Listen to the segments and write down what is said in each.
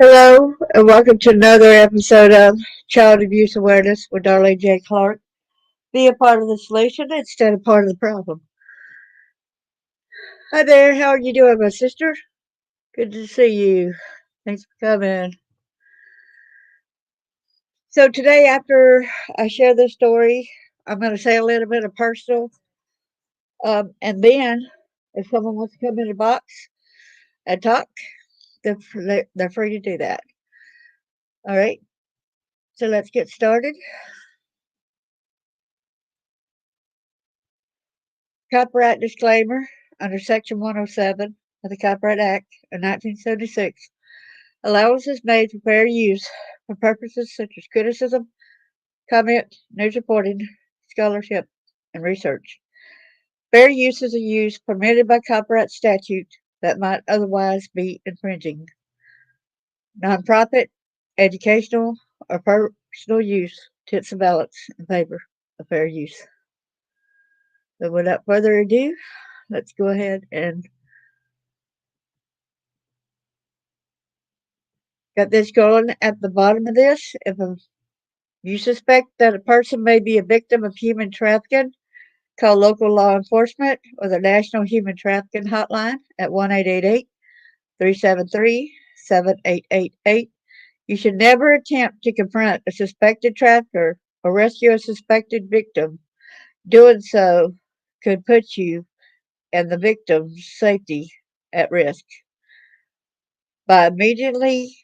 Hello, and welcome to another episode of Child Abuse Awareness with Darlene J. Clark. Be a part of the solution instead of part of the problem. Hi there, how are you doing, my sister? Good to see you. Thanks for coming. So, today, after I share this story, I'm going to say a little bit of personal, and then if someone wants to come in the box and talk, they're free to do that. All right, so let's get started. Copyright disclaimer under Section 107 of the Copyright Act of 1976. Allowance is made for fair use for purposes such as criticism, comment, news reporting, scholarship, and research. Fair use is a use permitted by copyright statute that might otherwise be infringing. Nonprofit, educational, or personal use tips the balance in favor of fair use. So without further ado, let's go ahead and got this going at the bottom of this. If you suspect that a person may be a victim of human trafficking, call local law enforcement or the National Human Trafficking Hotline at 1-888-373-7888. You should never attempt to confront a suspected trafficker or rescue a suspected victim. Doing so could put you and the victim's safety at risk. By immediately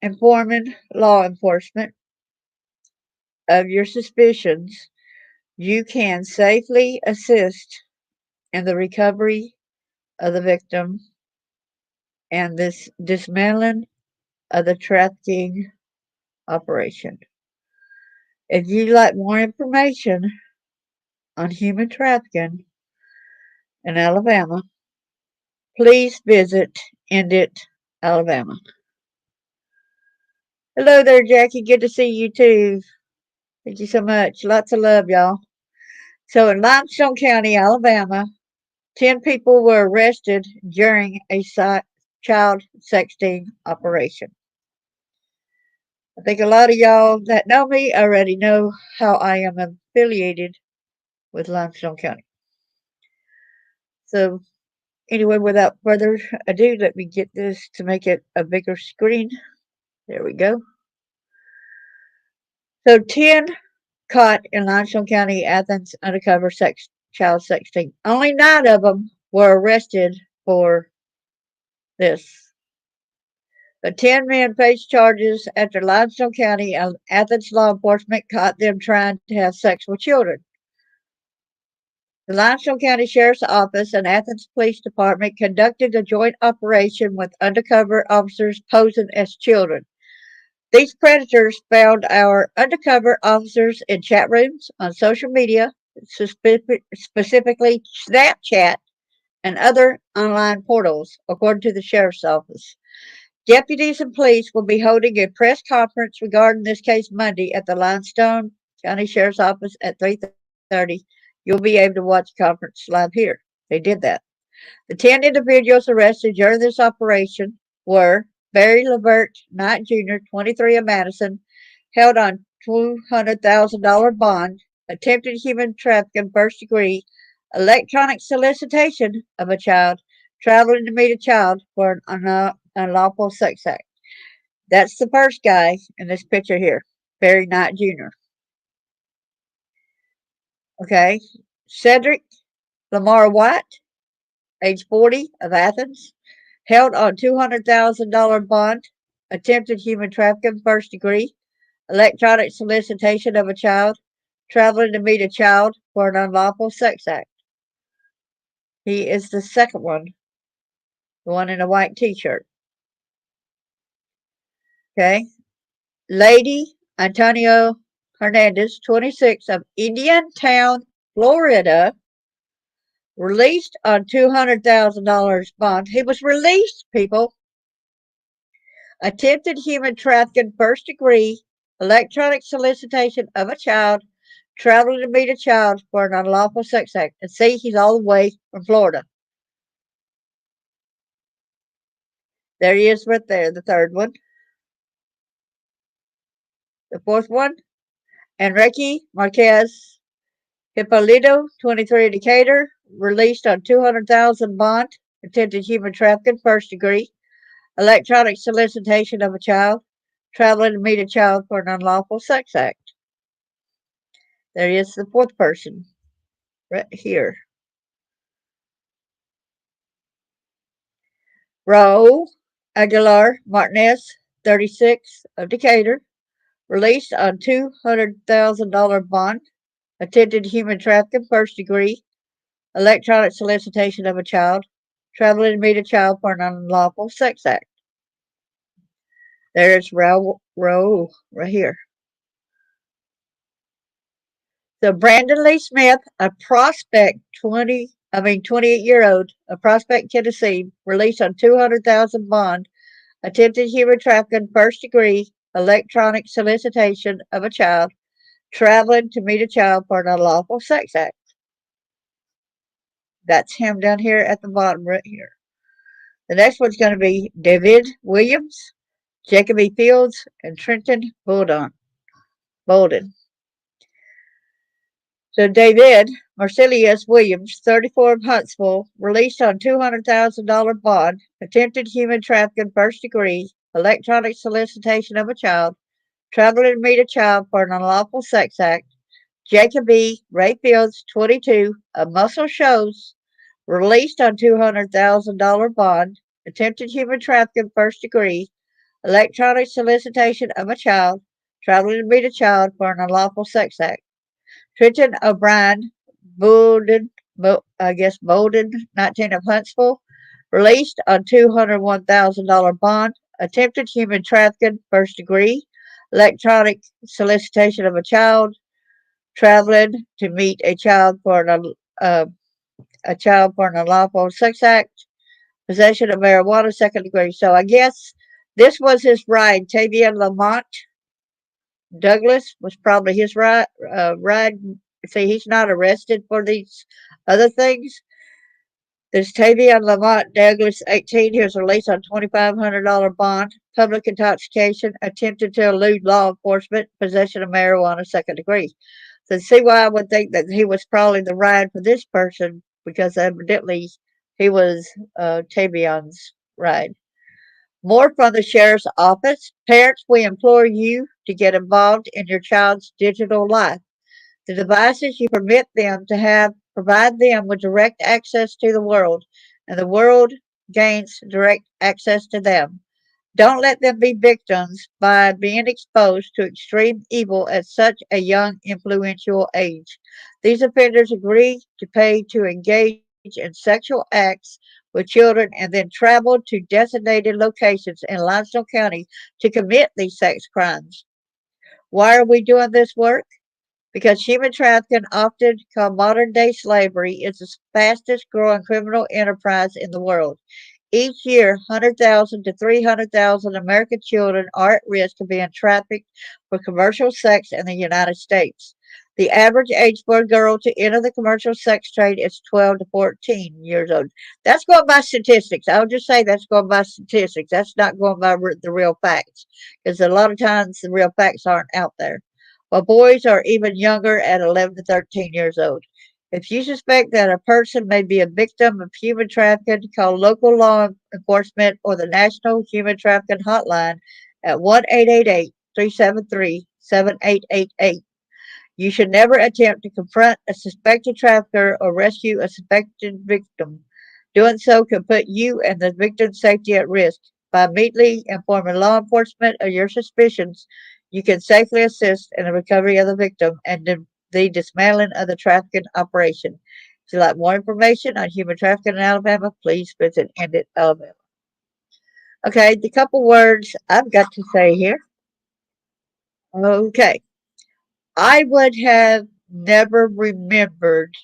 informing law enforcement of your suspicions, you can safely assist in the recovery of the victim and this dismantling of the trafficking operation. If you'd like more information on human trafficking in Alabama, please visit End It, Alabama. Hello there, Jackie. Good to see you too. Thank you so much. Lots of love, y'all. So in Limestone County, Alabama, 10 people were arrested during a child sexting operation. I think a lot of y'all that know me already know how I am affiliated with Limestone County. So, anyway, without further ado, let me get this to make it a bigger screen. There we go. So, 10 caught in Limestone County, Athens, undercover child sexting. Only 9 of them were arrested for this. The 10 men faced charges after Limestone County and Athens law enforcement caught them trying to have sex with children. The Limestone County Sheriff's Office and Athens Police Department conducted a joint operation with undercover officers posing as children. These predators found our undercover officers in chat rooms, on social media, specifically Snapchat, and other online portals, according to the Sheriff's Office. Deputies and police will be holding a press conference regarding this case Monday at the Limestone County Sheriff's Office at 3:30. You'll be able to watch the conference live here. They did that. The 10 individuals arrested during this operation were Barry Levert Knight Jr., 23 of Madison, held on $200,000 bond, attempted human trafficking first degree, electronic solicitation of a child, traveling to meet a child for an unlawful sex act. That's the first guy in this picture here, Barry Knight Jr. Okay. Cedric Lamar White, age 40, of Athens, held on $200,000 bond, attempted human trafficking first degree, electronic solicitation of a child, traveling to meet a child for an unlawful sex act. He is the second one, the one in a white t-shirt. Okay. Lady Antonio Hernandez, 26, of Indiantown, Florida, released on $200,000 bond. He was released, people. Attempted human trafficking first degree, electronic solicitation of a child, traveling to meet a child for an unlawful sex act. And see, he's all the way from Florida. There he is right there, the third one. The fourth one, Enrique Marquez Hippolito, 23, Decatur, released on 200,000 bond, attempted human trafficking, first degree, electronic solicitation of a child, traveling to meet a child for an unlawful sex act. There is the fourth person, right here. Raul Aguilar Martinez, 36, of Decatur, released on $200,000 bond, attempted human trafficking, first degree, electronic solicitation of a child, traveling to meet a child for an unlawful sex act. There's Raul right here. So Brandon Lee Smith, a prospect 28-year-old, of Prospect, Tennessee, released on 200,000 bond, attempted human trafficking, first degree, electronic solicitation of a child, traveling to meet a child for an unlawful sex act. That's him down here at the bottom right here. The next one's going to be David Williams, Jacob E. Fields, and Trenton Bolden. So David Marcellus Williams, 34, of Huntsville, released on $200,000 bond, attempted human trafficking, first degree, electronic solicitation of a child, traveling to meet a child for an unlawful sex act. Jacob E. Ray Fields, 22, of Muscle Shoals, released on $200,000 bond, attempted human trafficking, first degree, electronic solicitation of a child, traveling to meet a child for an unlawful sex act. Trenton O'Brien, Bolden, 19, of Huntsville, released on $201,000 bond, attempted human trafficking, first degree, electronic solicitation of a child, traveling to meet a child for an unlawful sex act, possession of marijuana, second degree. So I guess this was his ride. Tavian Lamont Douglas was probably his ride. See, he's not arrested for these other things. There's Tavian Lamont Douglas, 18. He was released on $2,500 bond, public intoxication, attempted to elude law enforcement, possession of marijuana, second degree. So see why I would think that he was probably the ride for this person, because evidently he was Tavion's ride. More from the Sheriff's Office. Parents, we implore you to get involved in your child's digital life. The devices you permit them to have provide them with direct access to the world, and the world gains direct access to them. Don't let them be victims by being exposed to extreme evil at such a young, influential age. These offenders agree to pay to engage in sexual acts with children and then travel to designated locations in Limestone County to commit these sex crimes. Why are we doing this work? Because human trafficking, often called modern day slavery, is the fastest growing criminal enterprise in the world. Each year, 100,000 to 300,000 American children are at risk of being trafficked for commercial sex in the United States. The average age for a girl to enter the commercial sex trade is 12 to 14 years old. That's going by statistics. I'll just say that's going by statistics. That's not going by the real facts, because a lot of times the real facts aren't out there. While boys are even younger at 11 to 13 years old. If you suspect that a person may be a victim of human trafficking, call local law enforcement or the National Human Trafficking Hotline at 1-888-373-7888. You should never attempt to confront a suspected trafficker or rescue a suspected victim. Doing so could put you and the victim's safety at risk. By immediately informing law enforcement of your suspicions, you can safely assist in the recovery of the victim and the dismantling of the trafficking operation. If you'd like more information on human trafficking in Alabama, please visit End It Alabama. Okay, the couple words I've got to say here. Okay, I would have never remembered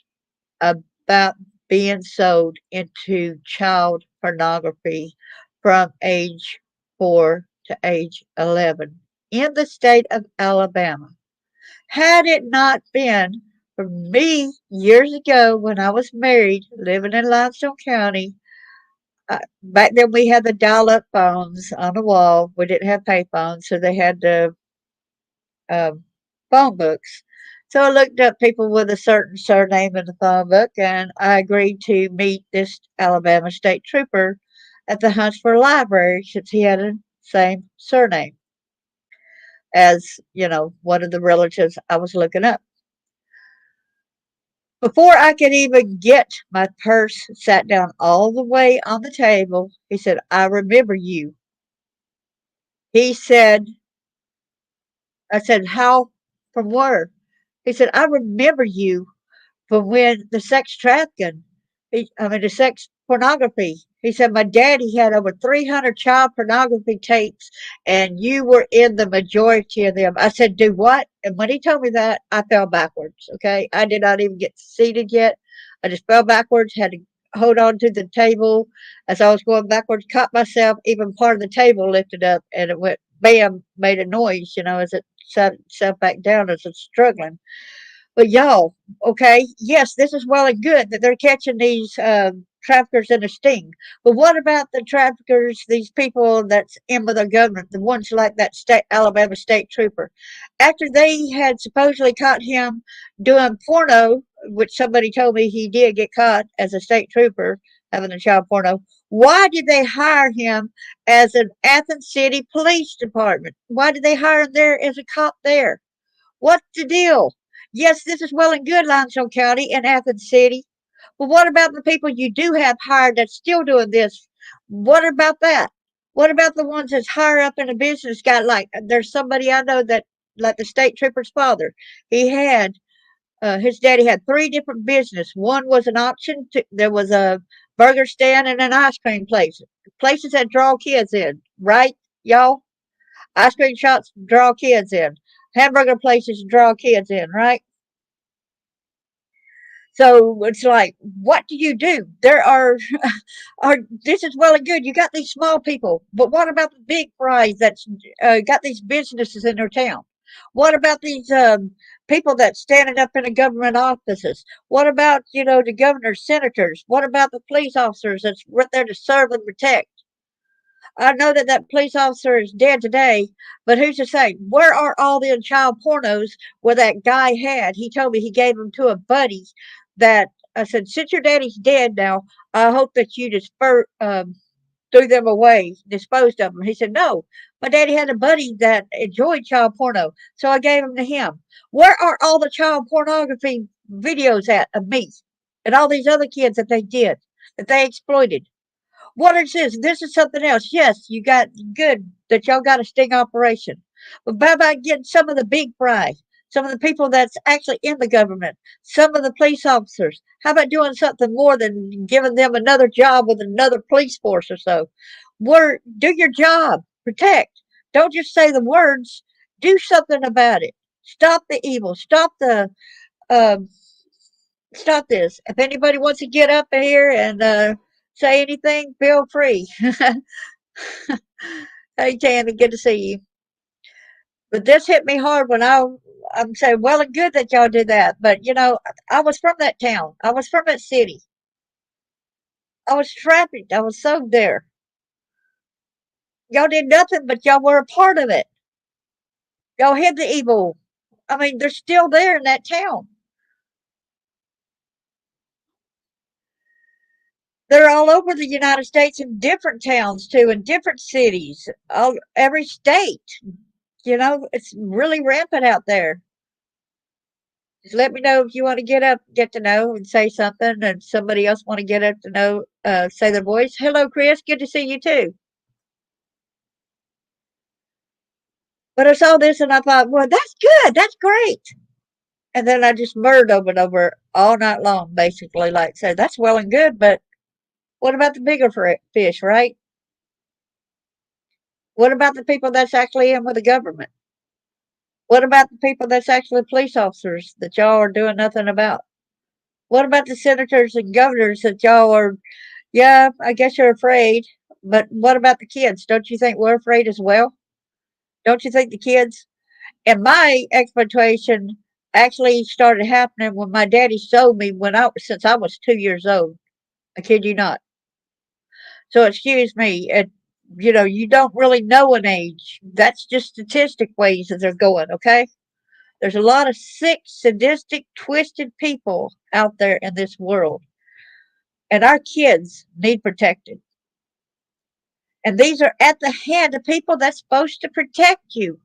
about being sold into child pornography from age 4 to age 11 in the state of Alabama. Had it not been for me years ago when I was married, living in Limestone County, back then we had the dial up phones on the wall. We didn't have pay phones, so they had to phone books. So I looked up people with a certain surname in the phone book, and I agreed to meet this Alabama state trooper at the Huntsville Library since he had the same surname as, one of the relatives I was looking up. Before I could even get my purse sat down all the way on the table, he said, I remember you. He said, I said, how? From where? He said, I remember you from when the sex trafficking, the sex pornography. He said, my daddy had over 300 child pornography tapes, and you were in the majority of them. I said, do what? And when he told me that, I fell backwards. Okay. I did not even get seated yet. I just fell backwards, had to hold on to the table as I was going backwards, caught myself, even part of the table lifted up, and it went bam, made a noise, as it sat itself back down as it's struggling. But y'all, okay, yes, this is well and good that they're catching these traffickers in a sting. But what about the traffickers, these people that's in with the government, the ones like that Alabama state trooper? After they had supposedly caught him doing porno, which somebody told me he did get caught as a state trooper having a child porno, why did they hire him as an Athens City Police Department? Why did they hire him there as a cop there? What's the deal? Yes, this is well and good, Limestone County and Athens City. But what about the people you do have hired that's still doing this? What about that? What about the ones that's higher up in the business? Got like there's somebody I know that like the state trooper's father. He had his daddy had three different business. One was an auction. There was a burger stand and an ice cream place. Places that draw kids in, right, y'all? Ice cream shops draw kids in. Hamburger places draw kids in, right? So it's like, what do you do? There are this is well and good. You got these small people, but what about the big fries that's got these businesses in their town? What about these people that's standing up in the government offices? What about the governors, senators? What about the police officers that's right there to serve and protect? I know that that police officer is dead today, but who's to say? Where are all the child pornos where that guy had? He told me he gave them to a buddy that I said, since your daddy's dead now, I hope that you just threw them away, disposed of them. He said, no, my daddy had a buddy that enjoyed child porno, so I gave them to him. Where are all the child pornography videos at of me and all these other kids that they did, that they exploited? What is this? This is something else. Yes, you got good that y'all got a sting operation. But how about getting some of the big fry? Some of the people that's actually in the government, some of the police officers. How about doing something more than giving them another job with another police force or so? Do your job, protect. Don't just say the words. Do something about it. Stop the evil. Um, Stop this. If anybody wants to get up here and say anything, feel free. Hey, Tammy, good to see you. But this hit me hard when I'm saying, well and good that y'all did that. But, I was from that town. I was from that city. I was trafficked. I was sold there. Y'all did nothing, but y'all were a part of it. Y'all hid the evil. I mean, they're still there in that town. They're all over the United States in different towns too, in different cities, every state. It's really rampant out there. Just let me know if you want to get to know and say something, and somebody else want to get up to know, say their voice. Hello, Chris. Good to see you too. But I saw this and I thought, well, that's good. That's great. And then I just murred over and over all night long, basically, like say that's well and good, but what about the bigger fish, right? What about the people that's actually in with the government? What about the people that's actually police officers that y'all are doing nothing about? What about the senators and governors that y'all are, yeah, I guess you're afraid, but what about the kids? Don't you think we're afraid as well? Don't you think the kids? And my exploitation actually started happening when my daddy sold me since I was 2 years old. I kid you not. So excuse me, you don't really know an age. That's just statistic ways that they're going, okay? There's a lot of sick, sadistic, twisted people out there in this world, and our kids need protected. And these are at the hand of people that's supposed to protect you.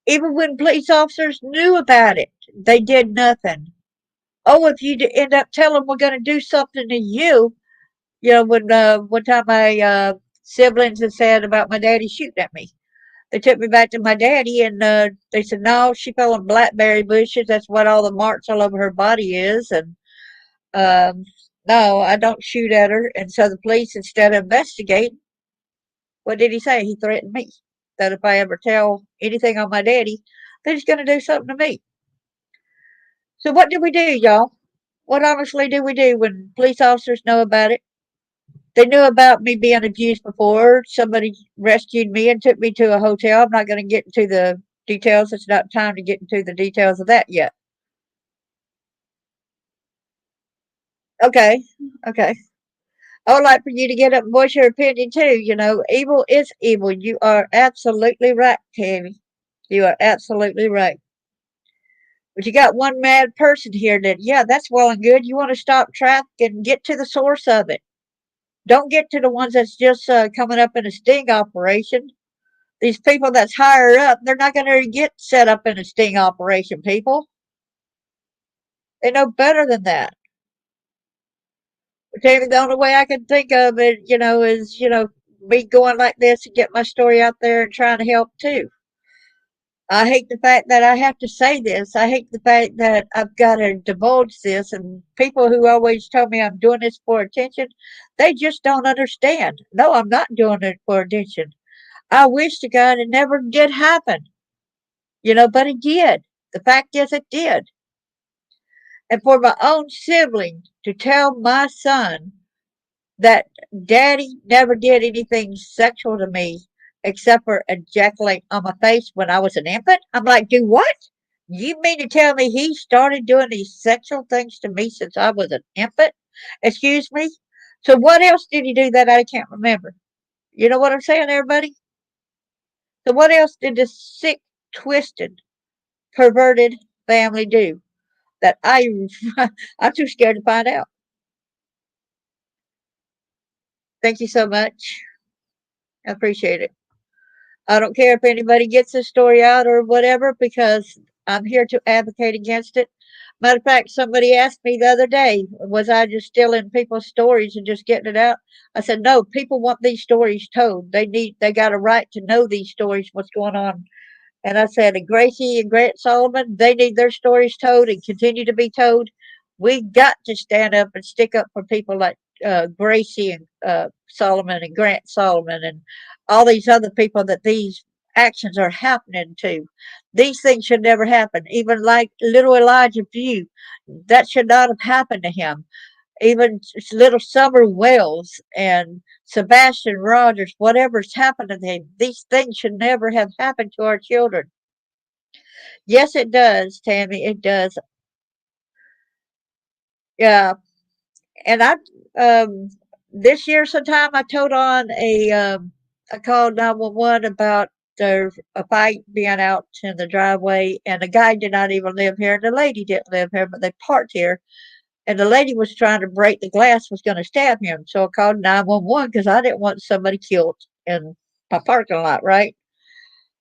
Even when police officers knew about it, they did nothing. Oh, if you end up telling we're going to do something to you, when one time my siblings had said about my daddy shooting at me, they took me back to my daddy and they said, no, she fell in blackberry bushes. That's what all the marks all over her body is. And um, no, I don't shoot at her. And so the police, instead of investigating, what did he say? He threatened me that if I ever tell anything on my daddy, that he's going to do something to me. So what did we do, y'all? What honestly did we do when police officers know about it? They knew about me being abused before. Somebody rescued me and took me to a hotel. I'm not going to get into the details. It's not time to get into the details of that yet. Okay, okay. I would like for you to get up and voice your opinion too. Evil is evil. You are absolutely right, Tammy. You are absolutely right. But you got one mad person here that, yeah, that's well and good. You want to stop traffic and get to the source of it. Don't get to the ones that's just coming up in a sting operation. These people that's higher up, they're not going to get set up in a sting operation, people. They know better than that. But Tammy, the only way I can think of it, is, me going like this and get my story out there and trying to help too. I hate the fact that I have to say this. I hate the fact that I've got to divulge this. And people who always tell me I'm doing this for attention, they just don't understand. No, I'm not doing it for attention. I wish to God it never did happen, but it did. The fact is, it did. And for my own sibling to tell my son that daddy never did anything sexual to me except for ejaculate on my face when I was an infant. I'm like, do what? You mean to tell me he started doing these sexual things to me since I was an infant? Excuse me? So what else did he do that I can't remember? You know what I'm saying, everybody? So what else did this sick, twisted, perverted family do that I'm too scared to find out? Thank you so much. I appreciate it. I don't care if anybody gets this story out or whatever because I'm here to advocate against it. Matter of fact, somebody asked me the other day, was I just stealing people's stories and just getting it out? I said, no, people want these stories told. They got a right to know these stories, what's going on. And I said, and Gracie and Grant Solomon, they need their stories told and continue to be told. We got to stand up and stick up for people like Gracie and Solomon and Grant Solomon and all these other people that these actions are happening to. These things should never happen. Even like little Elijah Pugh, that should not have happened to him. Even little Summer Wells and Sebastian Rogers, whatever's happened to them, these things should never have happened to our children. Yes, it does, Tammy. It does. Yeah. And um, this year sometime I told on I called 911 about a fight being out in the driveway, and the guy did not even live here, and the lady didn't live here, but they parked here. And the lady was trying to break the glass, was going to stab him. So I called 911 because I didn't want somebody killed in my parking lot, right?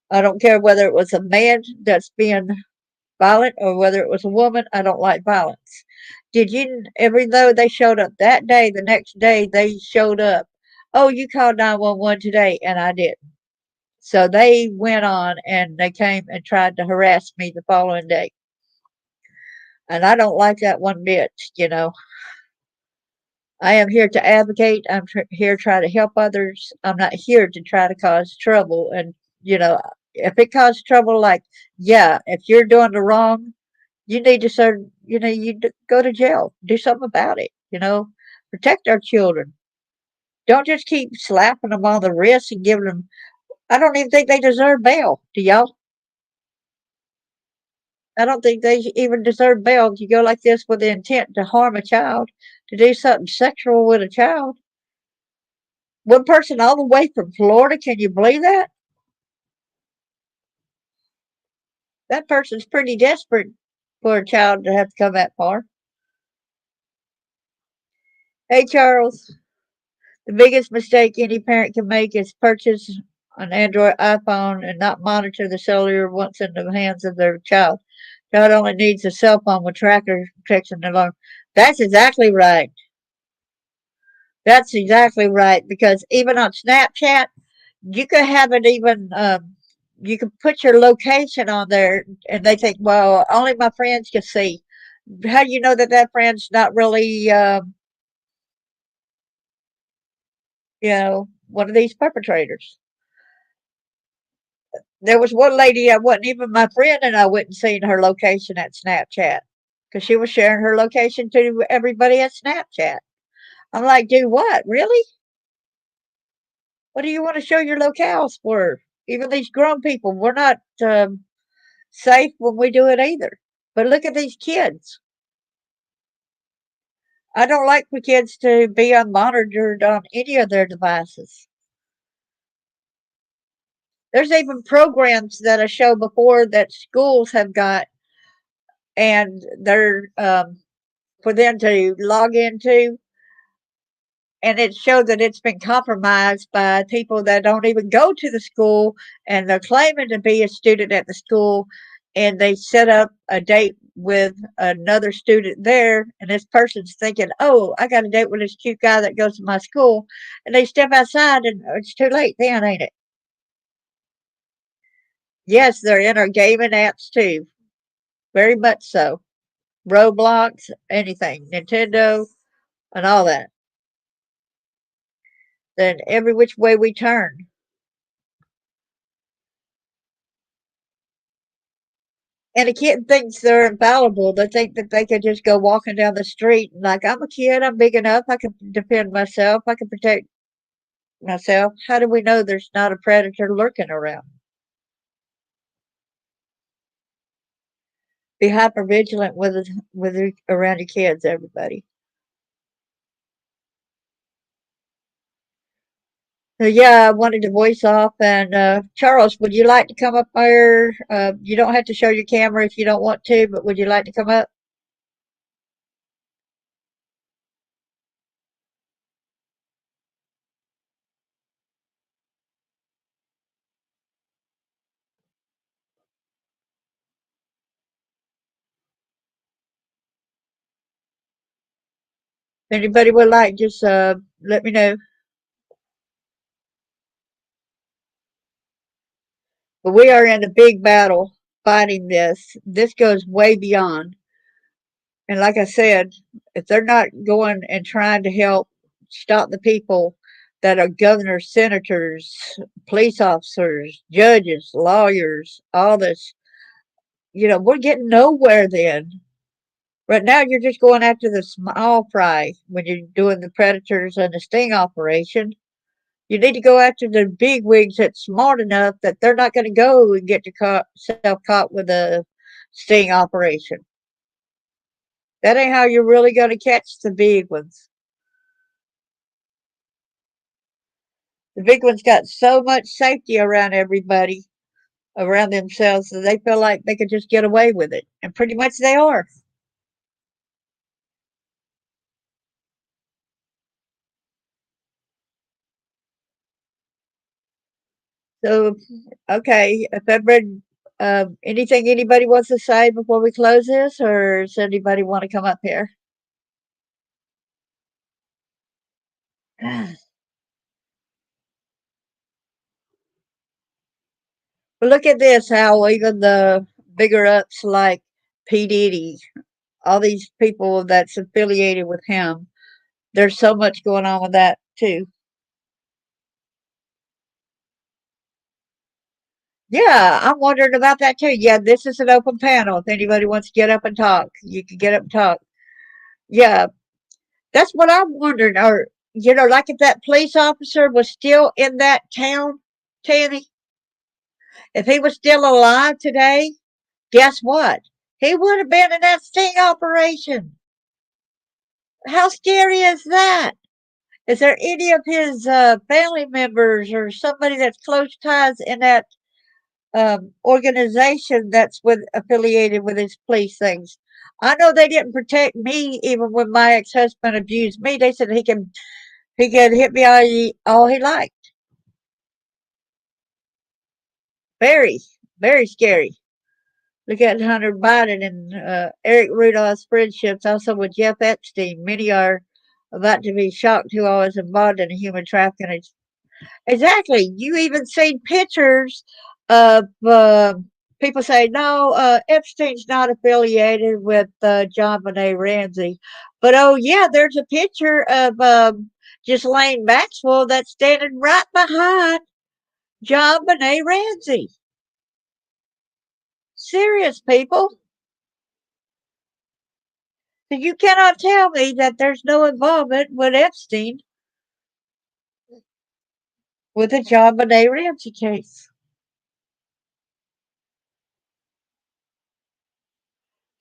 I don't care whether it was a man that's being violent or whether it was a woman. I don't like violence. Even though they showed up that day, the next day they showed up. Oh, you called 911 today, and I didn't. So they went on and they came and tried to harass me the following day. And I don't like that one bit. I am here to advocate. I'm here to try to help others. I'm not here to try to cause trouble. And, if it causes trouble, like, yeah, if you're doing the wrong, you need to serve, go to jail, do something about it. Protect our children. Don't just keep slapping them on the wrist and giving them, I don't even think they deserve bail. Do y'all? I don't think they even deserve bail. If you go like this with the intent to harm a child, to do something sexual with a child. One person all the way from Florida, can you believe that? That person's pretty desperate for a child to have to come that far. Hey, Charles, the biggest mistake any parent can make is purchase an Android iPhone and not monitor the cellular once in the hands of their child. Child only needs a cell phone with tracker protection alone. That's exactly right. That's exactly right. Because even on Snapchat, you could have it even. You can put your location on there, and they think, well, only my friends can see. How do you know that that friend's not really, one of these perpetrators? There was one lady that wasn't even my friend, and I wouldn't seen her location at Snapchat because she was sharing her location to everybody at Snapchat. I'm like, do what? Really? What do you want to show your locales for? Even these grown people, we're not safe when we do it either. But look at these kids. I don't like for kids to be unmonitored on any of their devices. There's even programs that I showed before that schools have got, and they're for them to log into, and it showed that it's been compromised by people that don't even go to the school, and they're claiming to be a student at the school, and they set up a date with another student there, and this person's thinking, oh, I got a date with this cute guy that goes to my school, and they step outside and it's too late then, ain't it? Yes, they're in our gaming apps too, very much so. Roblox, anything, Nintendo, and all that. Then every which way we turn. And a kid thinks they're infallible. They think that they can just go walking down the street and like, I'm a kid, I'm big enough, I can defend myself, I can protect myself. How do we know there's not a predator lurking around? Be hyper vigilant around your kids, everybody. So yeah, I wanted to voice off. And Charles, would you like to come up there? You don't have to show your camera if you don't want to, but would you like to come up? If anybody would like, just let me know. But we are in a big battle fighting this. This goes way beyond. And like I said, if they're not going and trying to help stop the people that are governors, senators, police officers, judges, lawyers, all this, we're getting nowhere then. Right now, you're just going after the small fry when you're doing the predators and the sting operation. You need to go after the big wigs that's smart enough that they're not going to go and get self caught with a sting operation. That ain't how you're really going to catch the big ones. The big ones got so much safety around everybody, around themselves, that they feel like they could just get away with it. And pretty much they are. So, okay, if I've read anything anybody wants to say before we close this, or does anybody want to come up here? Well, look at this, how even the bigger ups like P. Diddy, all these people that's affiliated with him, there's so much going on with that too. Yeah, I'm wondering about that too. Yeah, this is an open panel. If anybody wants to get up and talk, you can get up and talk. Yeah, that's what I'm wondering. Or, like if that police officer was still in that town, Tanny, if he was still alive today, guess what? He would have been in that sting operation. How scary is that? Is there any of his family members or somebody that's close ties in that organization that's with affiliated with his police things. I know they didn't protect me even when my ex-husband abused me. They said he could hit me all he liked. Very, very scary. Look at Hunter Biden and Eric Rudolph's friendships, also with Jeff Epstein. Many are about to be shocked who all is involved in human trafficking. Exactly. You even seen pictures of people say, no, Epstein's not affiliated with John Benet Ramsey. But oh, yeah, there's a picture of Ghislaine Maxwell that's standing right behind John Benet Ramsey. Serious people. So you cannot tell me that there's no involvement with Epstein with the John Benet Ramsey case.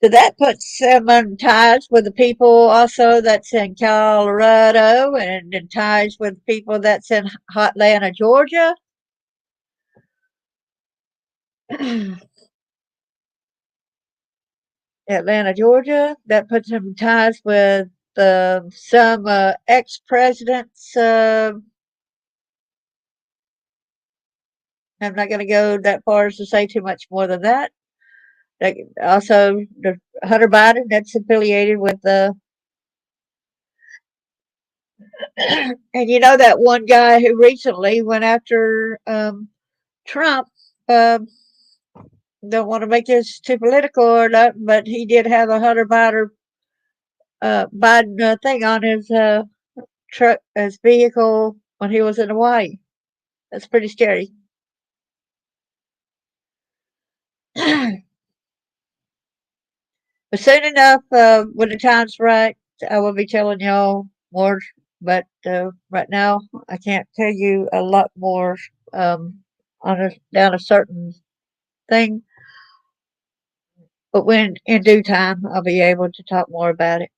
So that puts them in ties with the people also that's in Colorado and in ties with people that's in Atlanta, Georgia. Atlanta, Georgia. That puts them in ties with some ex-presidents. I'm not going to go that far as to say too much more than that. Also, Hunter Biden, that's affiliated with the. And you know that one guy who recently went after Trump. Um, don't want to make this too political or not, but he did have a Biden thing on his truck, his vehicle when he was in Hawaii. That's pretty scary. But soon enough, when the time's right, I will be telling y'all more. But right now, I can't tell you a lot more down a certain thing. But when in due time, I'll be able to talk more about it.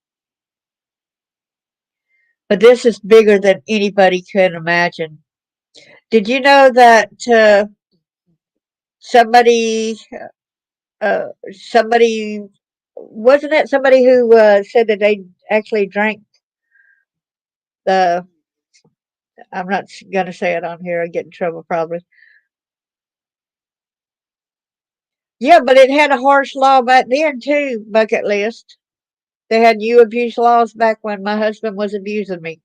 But this is bigger than anybody could imagine. Did you know that somebody, somebody, wasn't it somebody who said that they actually drank the, I'm not going to say it on here, I get in trouble probably. Yeah, but it had a harsh law back then too, bucket list. They had you abuse laws back when my husband was abusing me.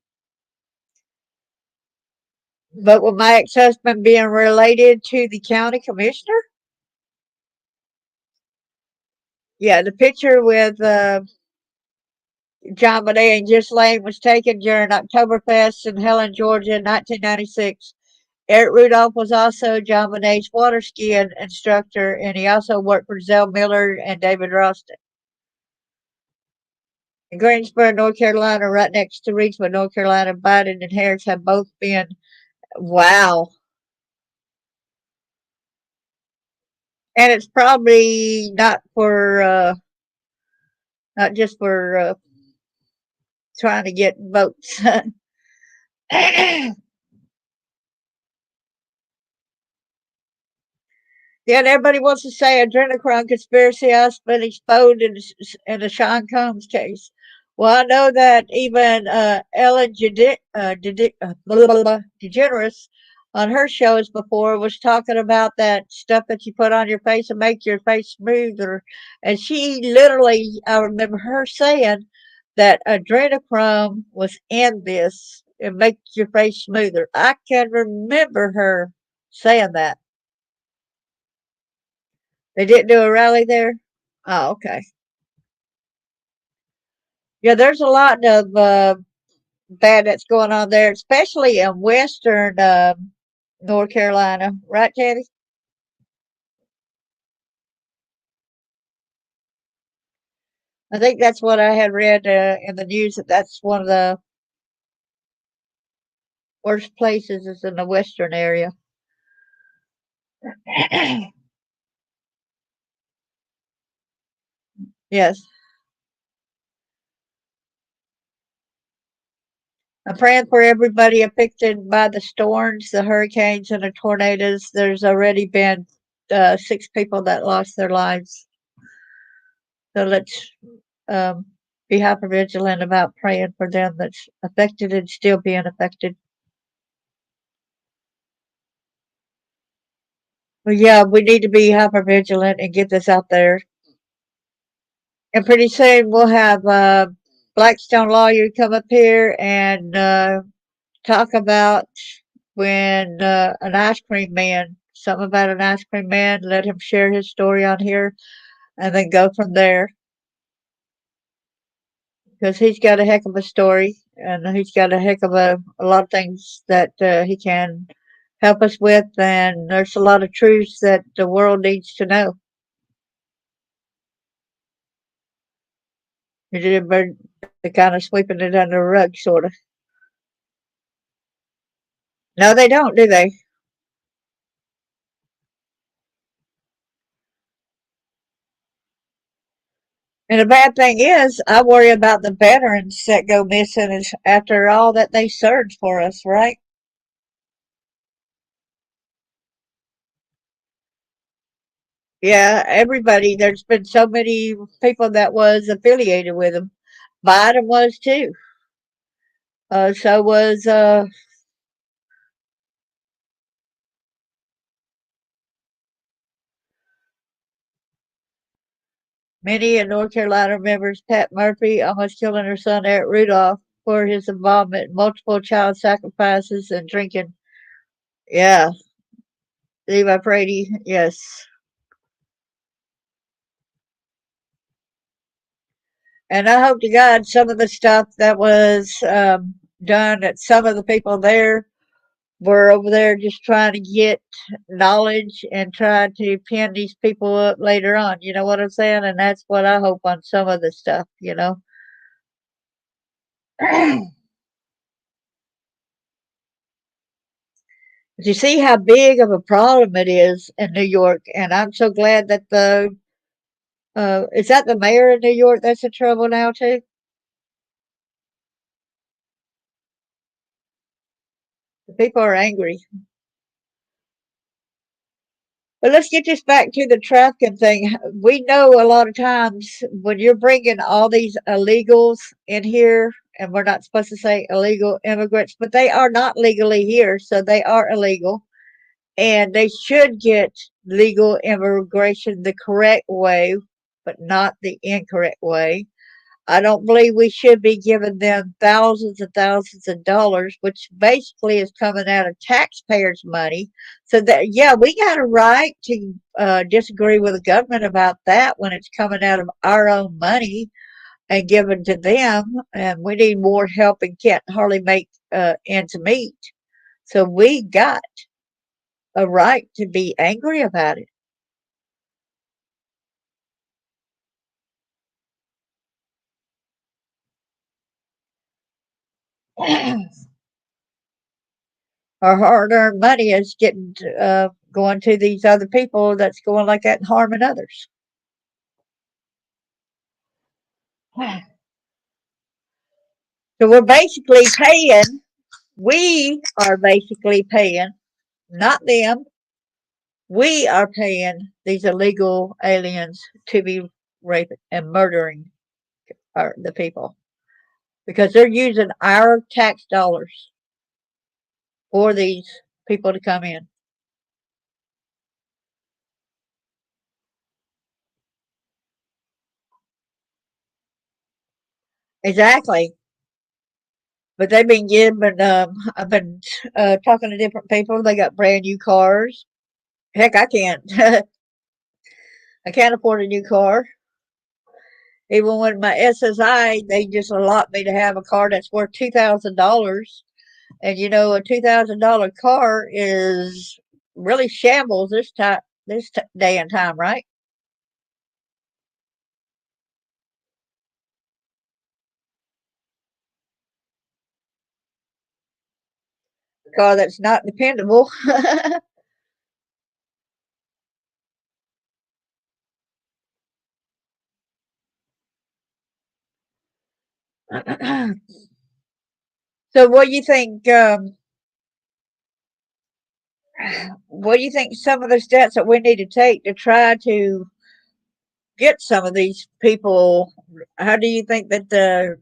But with my ex-husband being related to the county commissioner, yeah, the picture with John Bonet and Ghislaine was taken during Oktoberfest in Helen, Georgia in 1996. Eric Rudolph was also John Bonet's water skiing instructor, and he also worked for Zell Miller and David Roston. In Greensboro, North Carolina, right next to Reidsville, North Carolina, Biden and Harris have both been, wow. And it's probably not just for trying to get votes. Yeah, and everybody wants to say adrenochrome conspiracy has been exposed in the Sean Combs case. Well, I know that even Ellen DeGeneres on her shows before was talking about that stuff that you put on your face and make your face smoother. And she literally, I remember her saying that adrenochrome was in this and make your face smoother. I can remember her saying that. They didn't do a rally there? Oh, okay. Yeah, there's a lot of bad that's going on there, especially in western North Carolina. Right, Teddy? I think that's what I had read in the news that that's one of the worst places is in the western area. Yes. I'm praying for everybody affected by the storms, the hurricanes, and the tornadoes. There's already been 6 people that lost their lives. So let's um, be hyper vigilant about praying for them that's affected and still being affected. But yeah, we need to be hyper vigilant and get this out there. And pretty soon we'll have Blackstone lawyer come up here and talk about when an ice cream man, something about an ice cream man, let him share his story on here and then go from there. Because he's got a heck of a story and he's got a heck of a lot of things that he can help us with. And there's a lot of truths that the world needs to know. They're kind of sweeping it under the rug, sort of. No, they don't, do they? And the bad thing is, I worry about the veterans that go missing after all that they served for us, right? Yeah, everybody. There's been so many people that was affiliated with them. Biden was too. So was many of North Carolina members. Pat Murphy almost killing her son Eric Rudolph for his involvement in multiple child sacrifices and drinking. Yeah, Levi Brady. Yes. And I hope to God some of the stuff that was done that some of the people there were over there just trying to get knowledge and try to pin these people up later on. You know what I'm saying? And that's what I hope on some of the stuff, you know. But you see how big of a problem it is in New York, and I'm so glad that the is that the mayor of New York that's in trouble now too? The people are angry. But let's get this back to the trafficking thing. We know a lot of times when you're bringing all these illegals in here, and we're not supposed to say illegal immigrants, but they are not legally here, so they are illegal. And they should get legal immigration the correct way, but not the incorrect way. I don't believe we should be giving them thousands of dollars, which basically is coming out of taxpayers' money. So that yeah, we got a right to disagree with the government about that when it's coming out of our own money and given to them, and we need more help and can't hardly make ends meet. So we got a right to be angry about it. Our hard-earned money is getting going to these other people that's going like that and harming others. So we're basically paying. We are basically paying, not them. We are paying these illegal aliens to be raping and murdering the people because they're using our tax dollars for these people to come in. Exactly. But they've been giving. I've been talking to different people. They got brand new cars. Heck, I can't. I can't afford a new car. Even with my SSI, they just allot me to have a car that's worth $2,000. And you know, a $2,000 car is really shambles this day and time, right? A car that's not dependable. So, what do you think? What do you think some of the steps that we need to take to try to get some of these people? How do you think that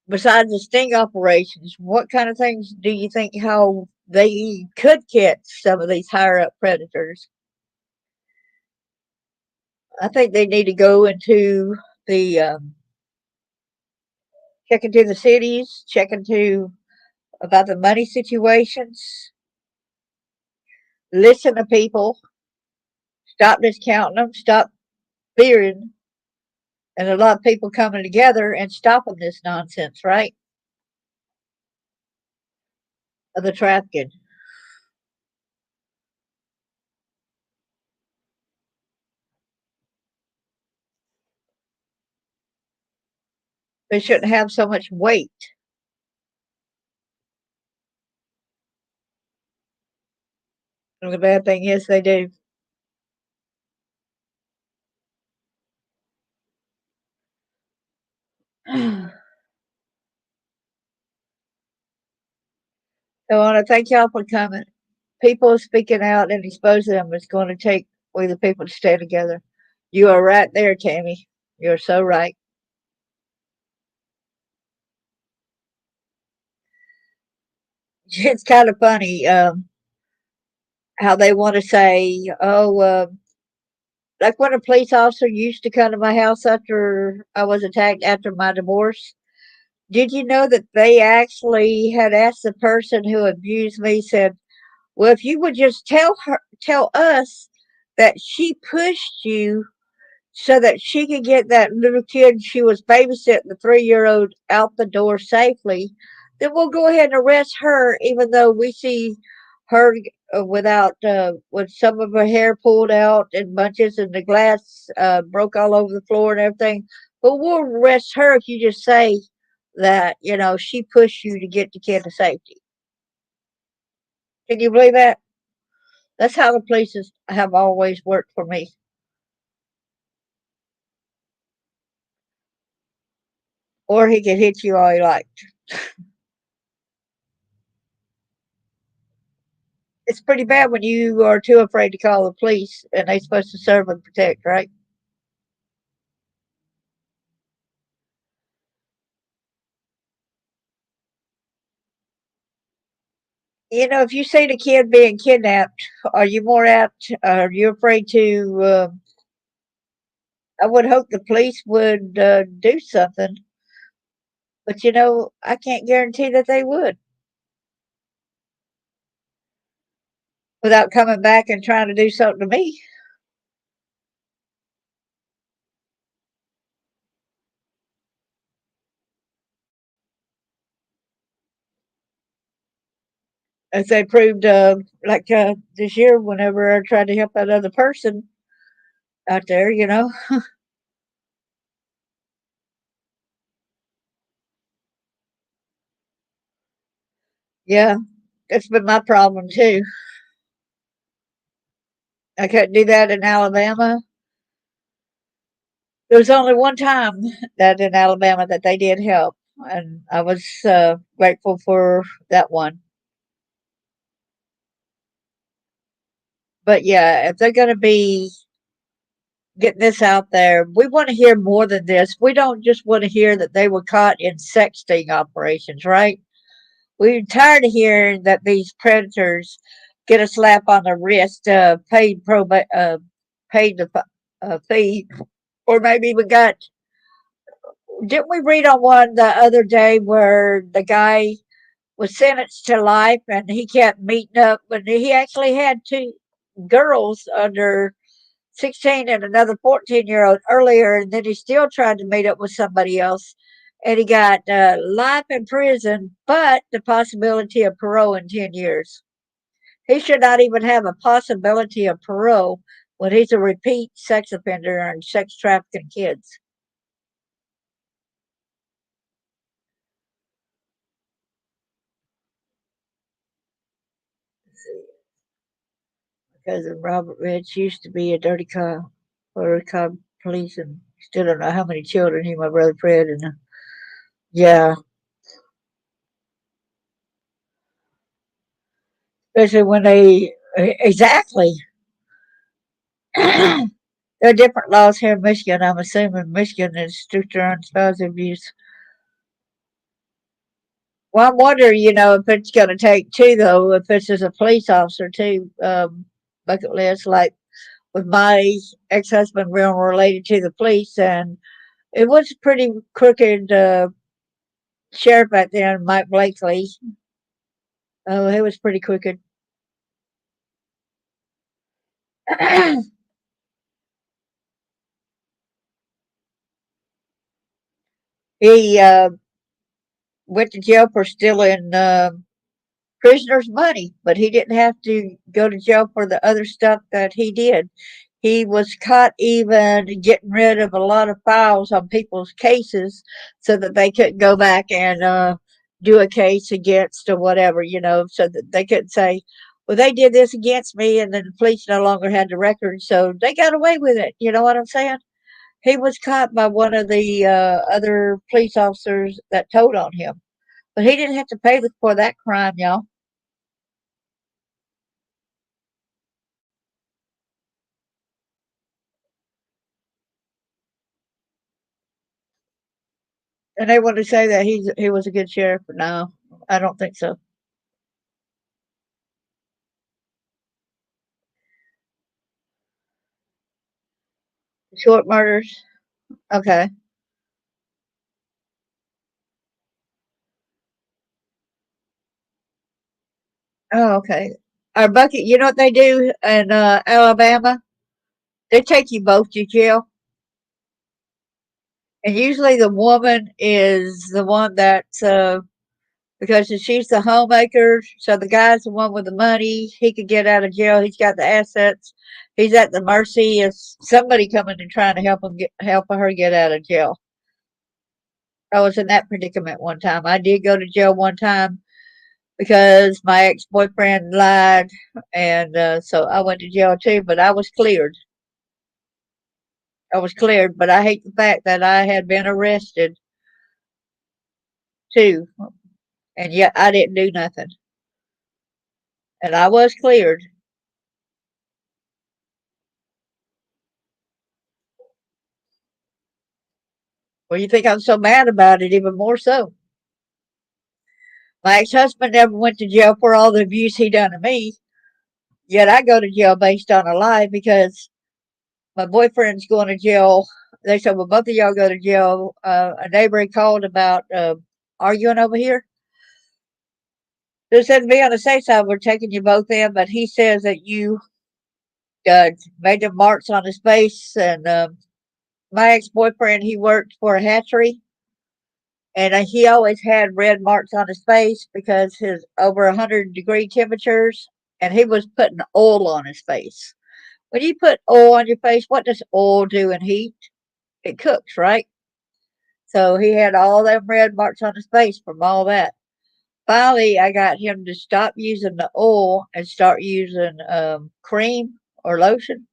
besides the sting operations, what kind of things do you think how they could catch some of these higher up predators? I think they need to go into the check into the cities, check into about the money situations, listen to people, stop discounting them, stop fearing, and a lot of people coming together and stopping this nonsense, right? Of the trafficking. They shouldn't have so much weight. And the bad thing is they do. So I want to thank y'all for coming. People speaking out and exposing them is going to take we the people to stay together. You are right there, Tammy. You're so right. It's kind of funny how they want to say, oh, like when a police officer used to come to my house after I was attacked after my divorce. Did you know that they actually had asked the person who abused me, said, well, if you would just tell us that she pushed you so that she could get that little kid she was babysitting, the 3 year old, out the door safely, then we'll go ahead and arrest her, even though we see her with some of her hair pulled out in bunches and the glass broke all over the floor and everything. But we'll arrest her if you just say that, she pushed you to get the kid to safety. Can you believe that? That's how the police have always worked for me. Or he could hit you all he liked. It's pretty bad when you are too afraid to call the police and they're supposed to serve and protect, right? If you see the kid being kidnapped, are you more apt? Are you afraid to? I would hope the police would do something, but I can't guarantee that they would without coming back and trying to do something to me. As they proved, like this year, whenever I tried to help that other person out there. Yeah, that's been my problem too. I couldn't do that in Alabama. There was only one time that in Alabama that they did help, and I was grateful for that one. But yeah, if they're going to be getting this out there, we want to hear more than this. We don't just want to hear that they were caught in sexting operations, right? We're tired of hearing that these predators get a slap on the wrist, paid the fee, or maybe we got. Didn't we read on one the other day where the guy was sentenced to life and he kept meeting up, but he actually had two girls under 16 and another 14-year-old earlier, and then he still tried to meet up with somebody else. And he got life in prison, but the possibility of parole in 10 years. He should not even have a possibility of parole when he's a repeat sex offender and sex trafficking kids. Cousin Robert Rich used to be a dirty cop for the cop police, and still don't know how many children he and my brother Fred. And yeah, especially when exactly. There are different laws here in Michigan. I'm assuming Michigan is stricter on spousal abuse. Well, I'm wondering, if it's going to take two, though, if it's as a police officer, too, bucket list, like with my ex husband, real related to the police, and it was a pretty crooked sheriff back then, Mike Blakely. Oh, he was pretty crooked. He went to jail for stealing prisoners' money, but he didn't have to go to jail for the other stuff that he did. He was caught even getting rid of a lot of files on people's cases so that they couldn't go back and do a case against or whatever, so that they couldn't say, well, they did this against me, and then the police no longer had the record, so they got away with it. You know what I'm saying? He was caught by one of the other police officers that told on him. But he didn't have to pay for that crime, y'all. And they want to say that he was a good sheriff, but no, I don't think so. Short murders. Okay. Oh, okay. Our bucket. You know what they do in Alabama? They take you both to jail, and usually the woman is the one that's because she's the homemaker. So the guy's the one with the money. He could get out of jail. He's got the assets. He's at the mercy of somebody coming and trying to help her get out of jail. I was in that predicament one time. I did go to jail one time because my ex boyfriend lied, and so I went to jail too. But I was cleared. I was cleared, but I hate the fact that I had been arrested too, and yet I didn't do nothing, and I was cleared. Well, you think I'm so mad about it? Even more so. My ex-husband never went to jail for all the abuse he done to me. Yet I go to jail based on a lie because my boyfriend's going to jail. They said, well, both of y'all go to jail. A neighbor called about arguing over here. They said to be on the safe side, we're taking you both in, but he says that you made the marks on his face. And my ex boyfriend, he worked for a hatchery, and he always had red marks on his face because his over 100-degree temperatures, and he was putting oil on his face. When you put oil on your face, what does oil do in heat? It cooks, right? So he had all them red marks on his face from all that. Finally, I got him to stop using the oil and start using cream or lotion,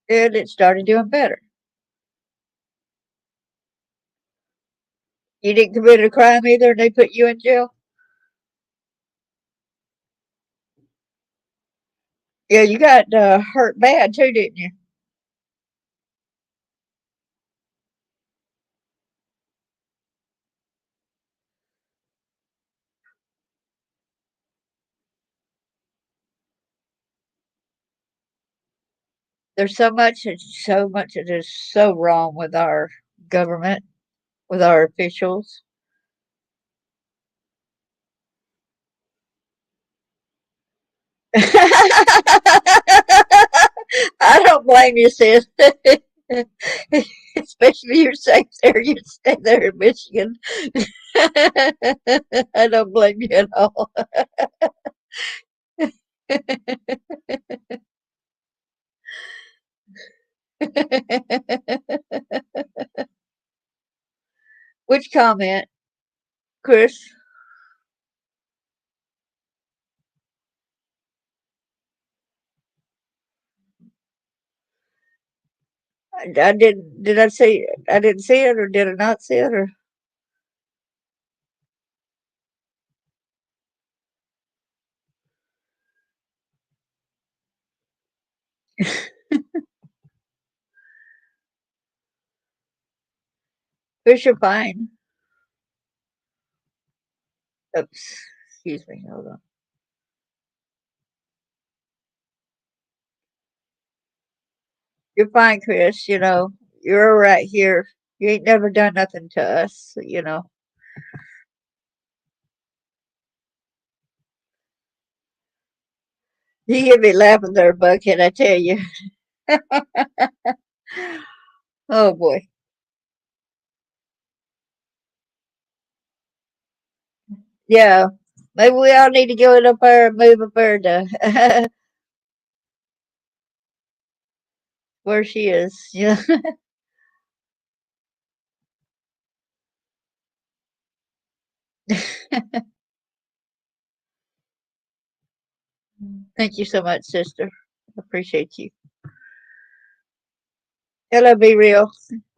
and it started doing better. You didn't commit a crime either, and they put you in jail. Yeah, you got hurt bad too, didn't you? There's so much that is so wrong with our government, with our officials. I don't blame you, sis. Especially your safe there. You stay there in Michigan. I don't blame you at all. Which comment, Chris? I didn't. Did I see? I didn't see it, or did I not see it? Or Who's your fine? Oops. Excuse me. Hold on. You're fine, Chris. You're right here. You ain't never done nothing to us. You get me laughing there, Bucket, I tell you. Oh, boy. Yeah. Maybe we all need to go in up there and move up there to where she is. Yeah. Thank you so much, sister. Appreciate you. Hello, Be Real.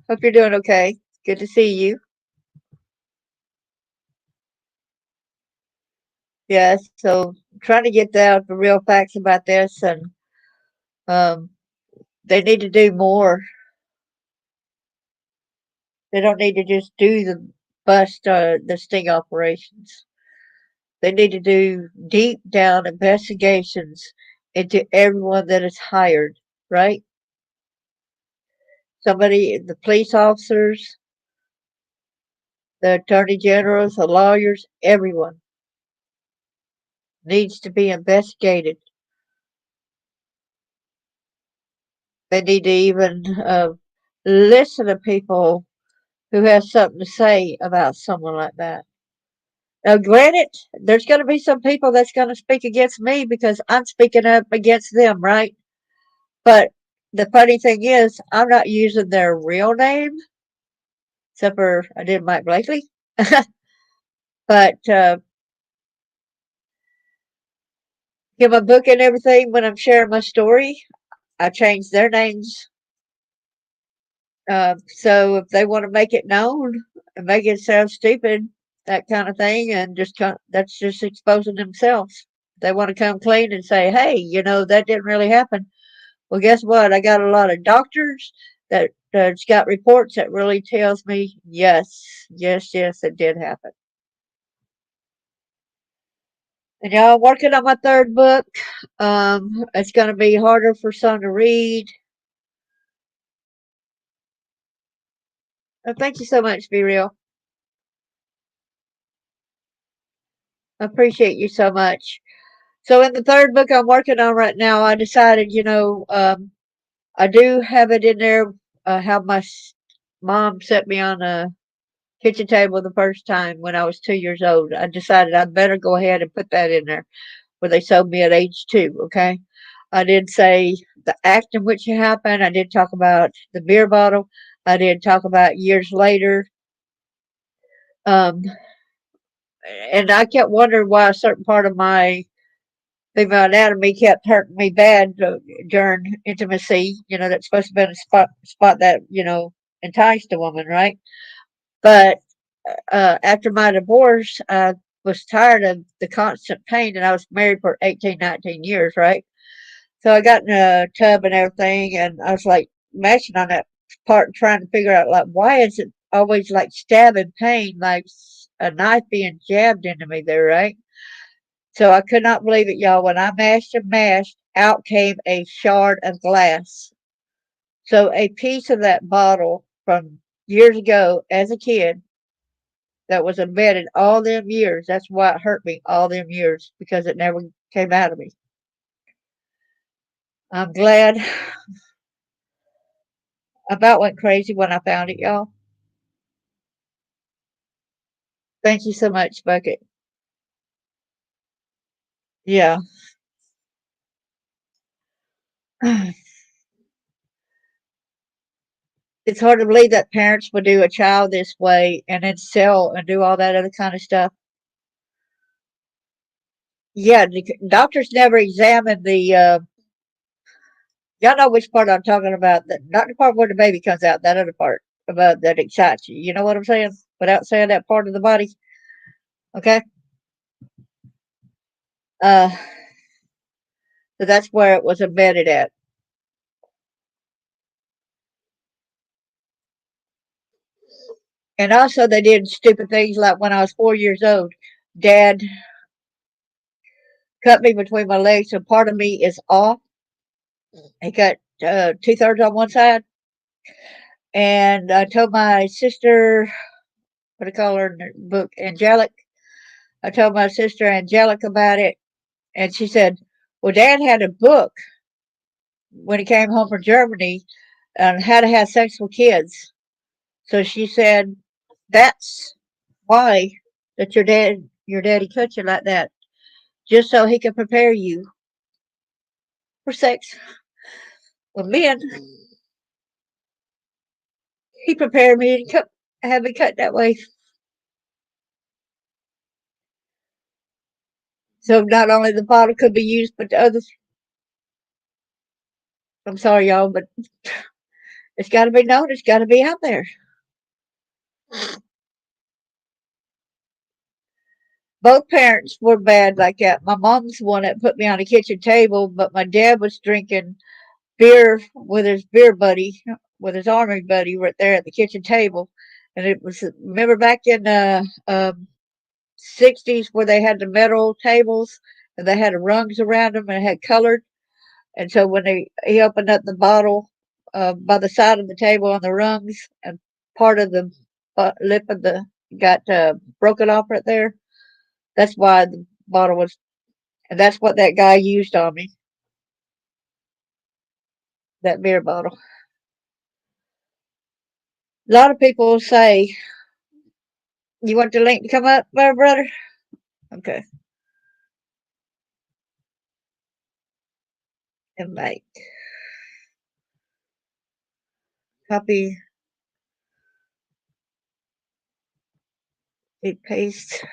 Hope you're doing okay. Good to see you. Yeah, so trying to get out the real facts about this, and um, they need to do more. They don't need to just do the sting operations. They need to do deep down investigations into everyone that is hired, right? The police officers, the attorney generals, the lawyers, everyone needs to be investigated. They need to even listen to people who have something to say about someone like that. Now, granted, there's going to be some people that's going to speak against me because I'm speaking up against them, right? But the funny thing is, I'm not using their real name, except for I did Mike Blakely. But in my book and everything, when I'm sharing my story, I change their names. So if they want to make it known and make it sound stupid, that kind of thing, and that's just exposing themselves. They want to come clean and say, "Hey, that didn't really happen." Well, guess what? I got a lot of doctors that's got reports that really tells me, yes, yes, yes, it did happen. And y'all, I'm working on my third book. It's going to be harder for some to read. Thank you so much, Be Real. I appreciate you so much. So in the third book I'm working on right now, I decided, I do have it in there. How my mom set me on a kitchen table the first time when I was 2 years old. I decided I'd better go ahead and put that in there where they sold me at age 2. Okay, I did say the act in which it happened. I did talk about the beer bottle. I did talk about years later. Um, and I kept wondering why a certain part of my female anatomy kept hurting me bad during intimacy. That's supposed to be a spot that enticed a woman, right? But after my divorce, I was tired of the constant pain, and I was married for 18, 19 years, right? So I got in a tub and everything, and I was like mashing on that part, trying to figure out like why is it always like stabbing pain, like a knife being jabbed into me there, right? So I could not believe it, y'all. When I mashed and mashed, out came a shard of glass. So a piece of that bottle from years ago as a kid that was embedded all them years. That's why it hurt me all them years because it never came out of me. I'm glad. I about went crazy when I found it, y'all. Thank you so much, Bucket. Yeah. It's hard to believe that parents would do a child this way and then sell and do all that other kind of stuff. Yeah, the doctors never examined y'all know which part I'm talking about. Not the part where the baby comes out, that other part about that excites you. You know what I'm saying? Without saying that part of the body. Okay? Uh, so that's where it was embedded at. And also, they did stupid things like when I was 4 years old, Dad cut me between my legs, so part of me is off. He cut 2/3 on one side. And I told my sister, what do I call her in the book, Angelic. I told my sister Angelic about it, and she said, "Well, Dad had a book when he came home from Germany on how to have sex with kids." So she said, "That's why that your daddy cut you like that, just so he could prepare you for sex with men. He prepared me and had me cut that way, so not only the bottle could be used, but the others." I'm sorry, y'all, but it's got to be known. It's got to be out there. Both parents were bad like that. My mom's the one that put me on the kitchen table, but my dad was drinking beer with his beer buddy, with his army buddy, right there at the kitchen table. And it was, remember back in the 60s where they had the metal tables and they had the rungs around them and it had colored. And so when he opened up the bottle by the side of the table on the rungs, and part of the lip of the got broken off right there. That's why the bottle was, and that's what that guy used on me, that beer bottle. A lot of people say, "You want the link to come up, my brother?" Okay, invite, copy, paste.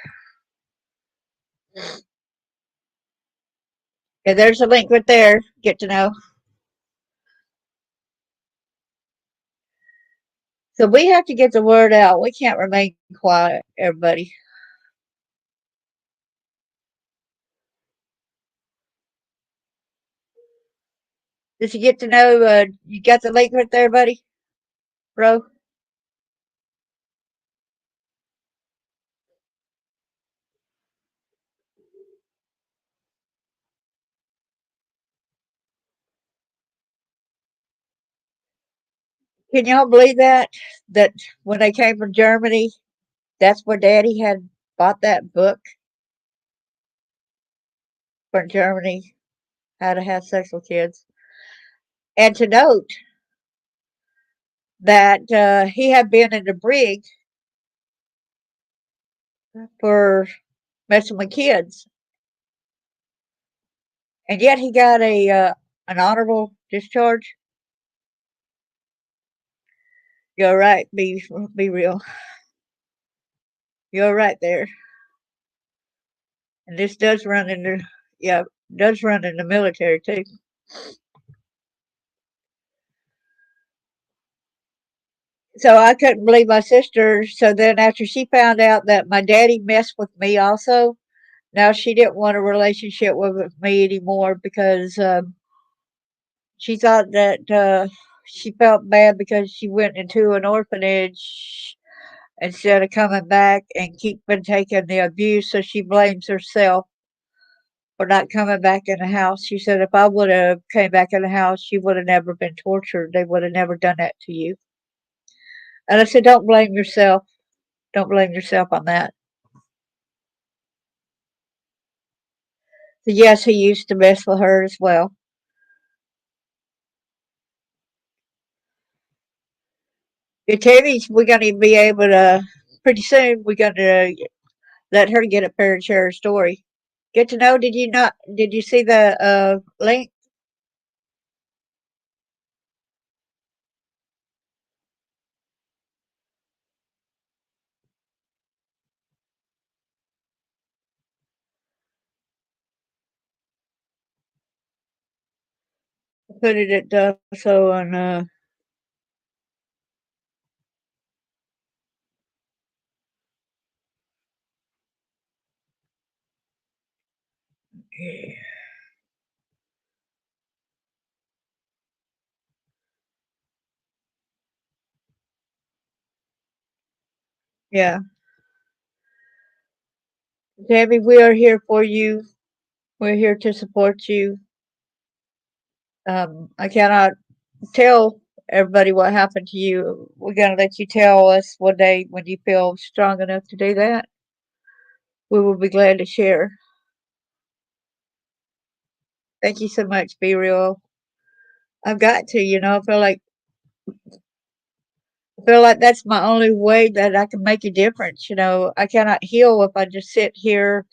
And there's a link right there. Get to know. So we have to get the word out. We can't remain quiet, everybody. Did you get to know? You got the link right there, buddy, bro. Can y'all believe that? That when they came from Germany, that's where Daddy had bought that book from Germany, How to Have Sex with Kids. And to note that he had been in the brig for messing with kids, and yet he got a an honorable discharge. You're right. Be real. You're right there. And this does run in the, yeah, does run in the military too. So I couldn't believe my sister. So then after she found out that my daddy messed with me also, now she didn't want a relationship with me anymore because she thought that she felt bad because she went into an orphanage instead of coming back and keeping taking the abuse. So she blames herself for not coming back in the house. She said if I would have came back in the house, you would have never been tortured. They would have never done that to you. And I said, don't blame yourself. Don't blame yourself on that. So yes, he used to mess with her as well. Tammy's, we're going to be able to, pretty soon, we're going to let her get up there and share her story. Get to know, did you see the link? I put it at also on, Yeah. Tammy, we are here for you. We're here to support you. I cannot tell everybody what happened to you. We're going to let you tell us one day when you feel strong enough to do that. We will be glad to share. Thank you so much, Be Real. I've got to, I feel like that's my only way that I can make a difference. I cannot heal if I just sit here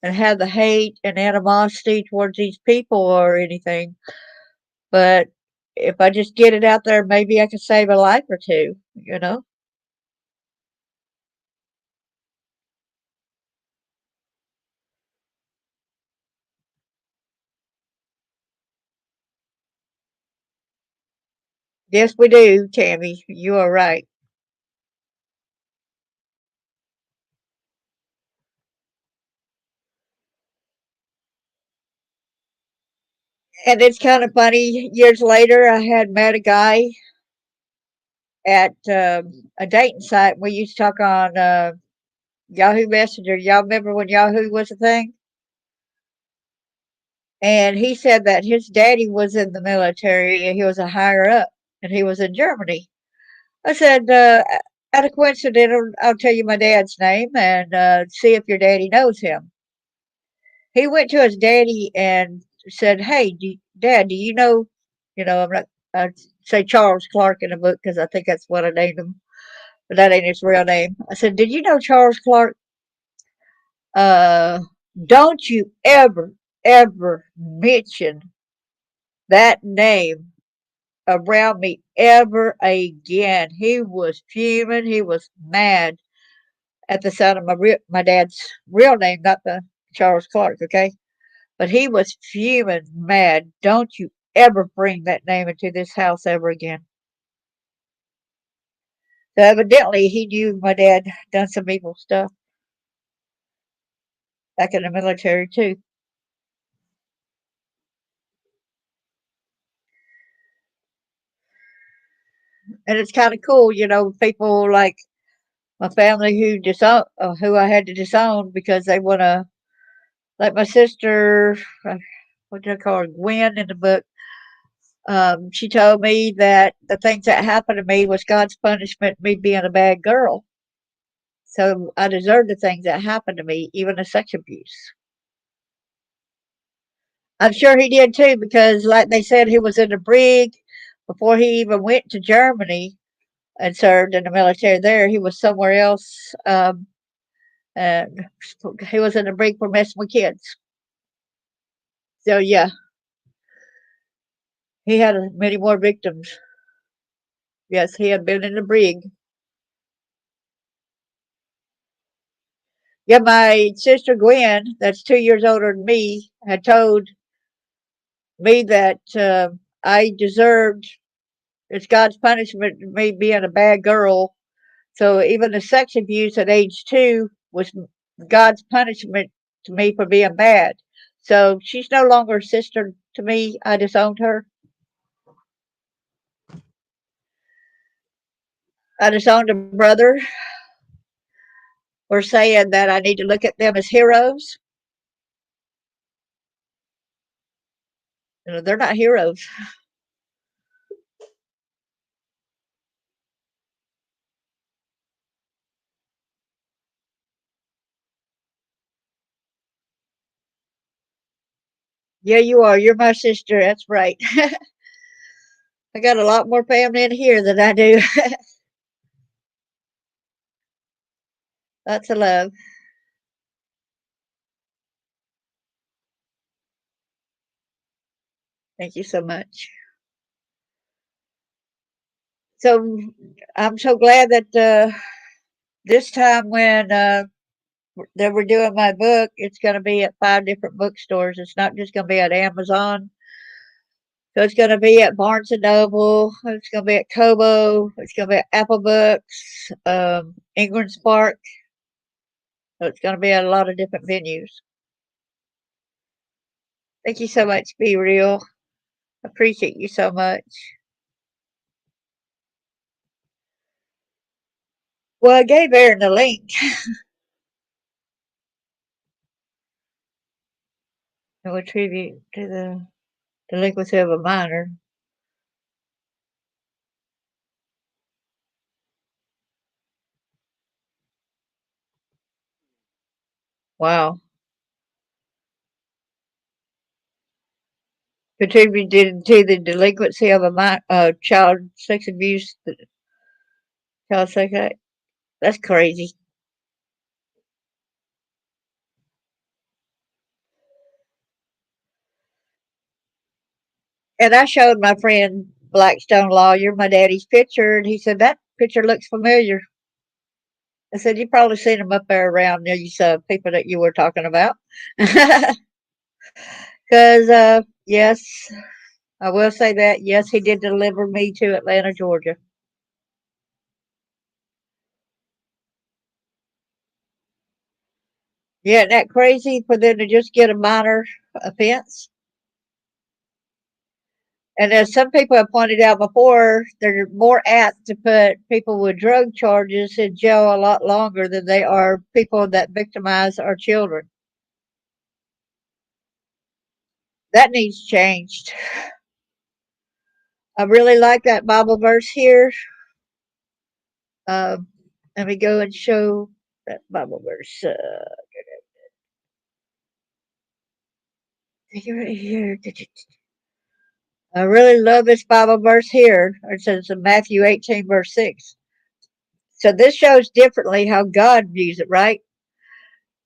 and have the hate and animosity towards these people or anything. But if I just get it out there, maybe I can save a life or two. Yes, we do, Tammy. You are right. And it's kind of funny. Years later, I had met a guy at a dating site. We used to talk on Yahoo Messenger. Y'all remember when Yahoo was a thing? And he said that his daddy was in the military and he was a higher up and he was in Germany. I said, out of coincidence, I'll tell you my dad's name and see if your daddy knows him. He went to his daddy and said, "Hey, Dad, do you know?" I'm not. I say Charles Clark in the book because I think that's what I named him, but that ain't his real name. I said, "Did you know Charles Clark? Uh, don't you ever mention that name around me ever again." He was fuming. He was mad at the sound of my dad's real name, not the Charles Clark. Okay. But he was fuming mad. Don't you ever bring that name into this house ever again. So evidently he knew my dad done some evil stuff back in the military too. And it's kind of cool, people like my family who I had to disown because they want to, like my sister, uh, what did I call her, Gwen in the book. She told me that the things that happened to me was God's punishment, me being a bad girl. So I deserved the things that happened to me, even the sex abuse. I'm sure he did too, because like they said, he was in the brig before he even went to Germany and served in the military there. He was somewhere else, and he was in the brig for messing with kids. So yeah, he had many more victims. Yes, he had been in the brig. Yeah, my sister Gwen, that's 2 years older than me, had told me that I deserved it's God's punishment to me being a bad girl. So even the sex abuse at age 2 was God's punishment to me for being bad. So she's no longer a sister to me. I disowned her. I disowned a brother for saying that I need to look at them as heroes. They're not heroes. Yeah, you are. You're my sister. That's right. I got a lot more family in here than I do. Lots of love. Thank you so much. So I'm so glad that this time when that we're doing my book, it's going to be at 5 different bookstores. It's not just going to be at Amazon. So it's going to be at Barnes and Noble. It's going to be at Kobo. It's going to be at Apple Books, Ingram Spark. So it's going to be at a lot of different venues. Thank you so much, Be Real. Appreciate you so much. Well, I gave Aaron the link. It would attribute to the delinquency of a minor. Wow. Contributed to the delinquency of a child sex abuse, child sex act. That's crazy. And I showed my friend Blackstone Lawyer my daddy's picture, and he said, "That picture looks familiar." I said, "You probably seen him up there around these people that you were talking about." Because, yes, I will say that. Yes, he did deliver me to Atlanta, Georgia. Yeah, isn't that crazy for them to just get a minor offense? And as some people have pointed out before, they're more apt to put people with drug charges in jail a lot longer than they are people that victimize our children. That needs changed. I really like that Bible verse here. Um, Let me go and show that Bible verse. Right here. I really love this Bible verse here. It says in Matthew 18, verse 6. So this shows differently how God views it, right?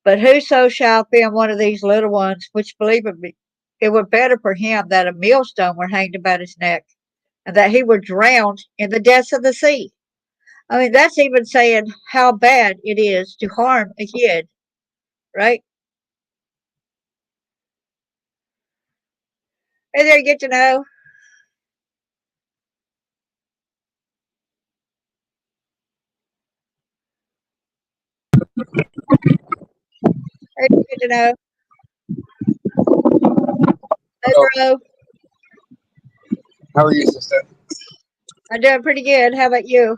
But whoso shall offend one of these little ones which believe in me, it were better for him that a millstone were hanged about his neck, and that he were drowned in the depths of the sea. I mean, that's even saying how bad it is to harm a kid, right? Hey there, get to know. Hey, get to know. Hey, Oh, bro. how are you, sister? I'm doing pretty good. How about you?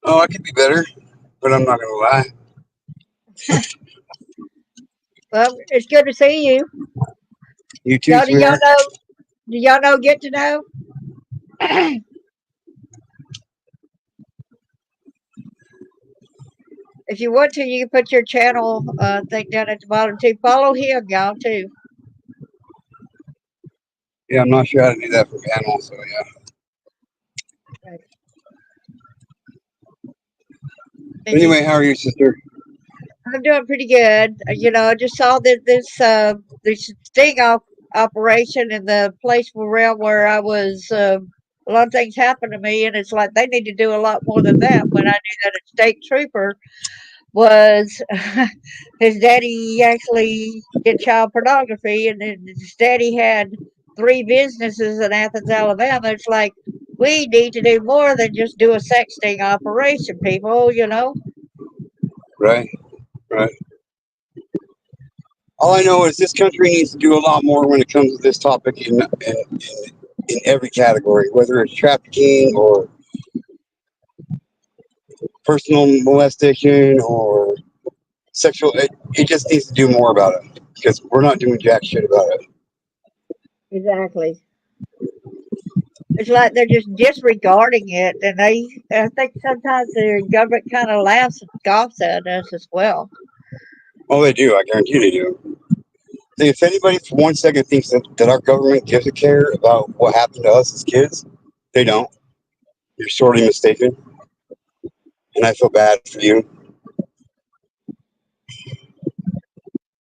Oh, I could be better, but I'm not gonna lie. Well, it's good to see you. You too, Y'all, do y'all sweetheart. know? Do y'all know? Get to know. If you want to, you can put your channel thing down at the bottom too. Follow him, y'all too. Yeah, I'm not sure how to do that for panel, so yeah. Right. But And you, anyway, how are you, sister? I'm doing pretty good. I just saw that this operation in the place around where I was. A lot of things happened to me, and it's like they need to do a lot more than that. When I knew that a state trooper was his daddy actually did child pornography, and then his daddy had three businesses in Athens, Alabama. It's like we need to do more than just do a sexting operation, people. Right, right. All I know is this country needs to do a lot more when it comes to this topic in every category, whether it's trafficking or personal molestation or sexual. It just needs to do more about it because we're not doing jack shit about it. Exactly. It's like they're just disregarding it, and I think sometimes the government kind of laughs and scoffs at us as well. Oh, they do. I guarantee they do. If anybody for 1 second thinks that our government gives a care about what happened to us as kids, they don't. You're sorely mistaken, and I feel bad for you.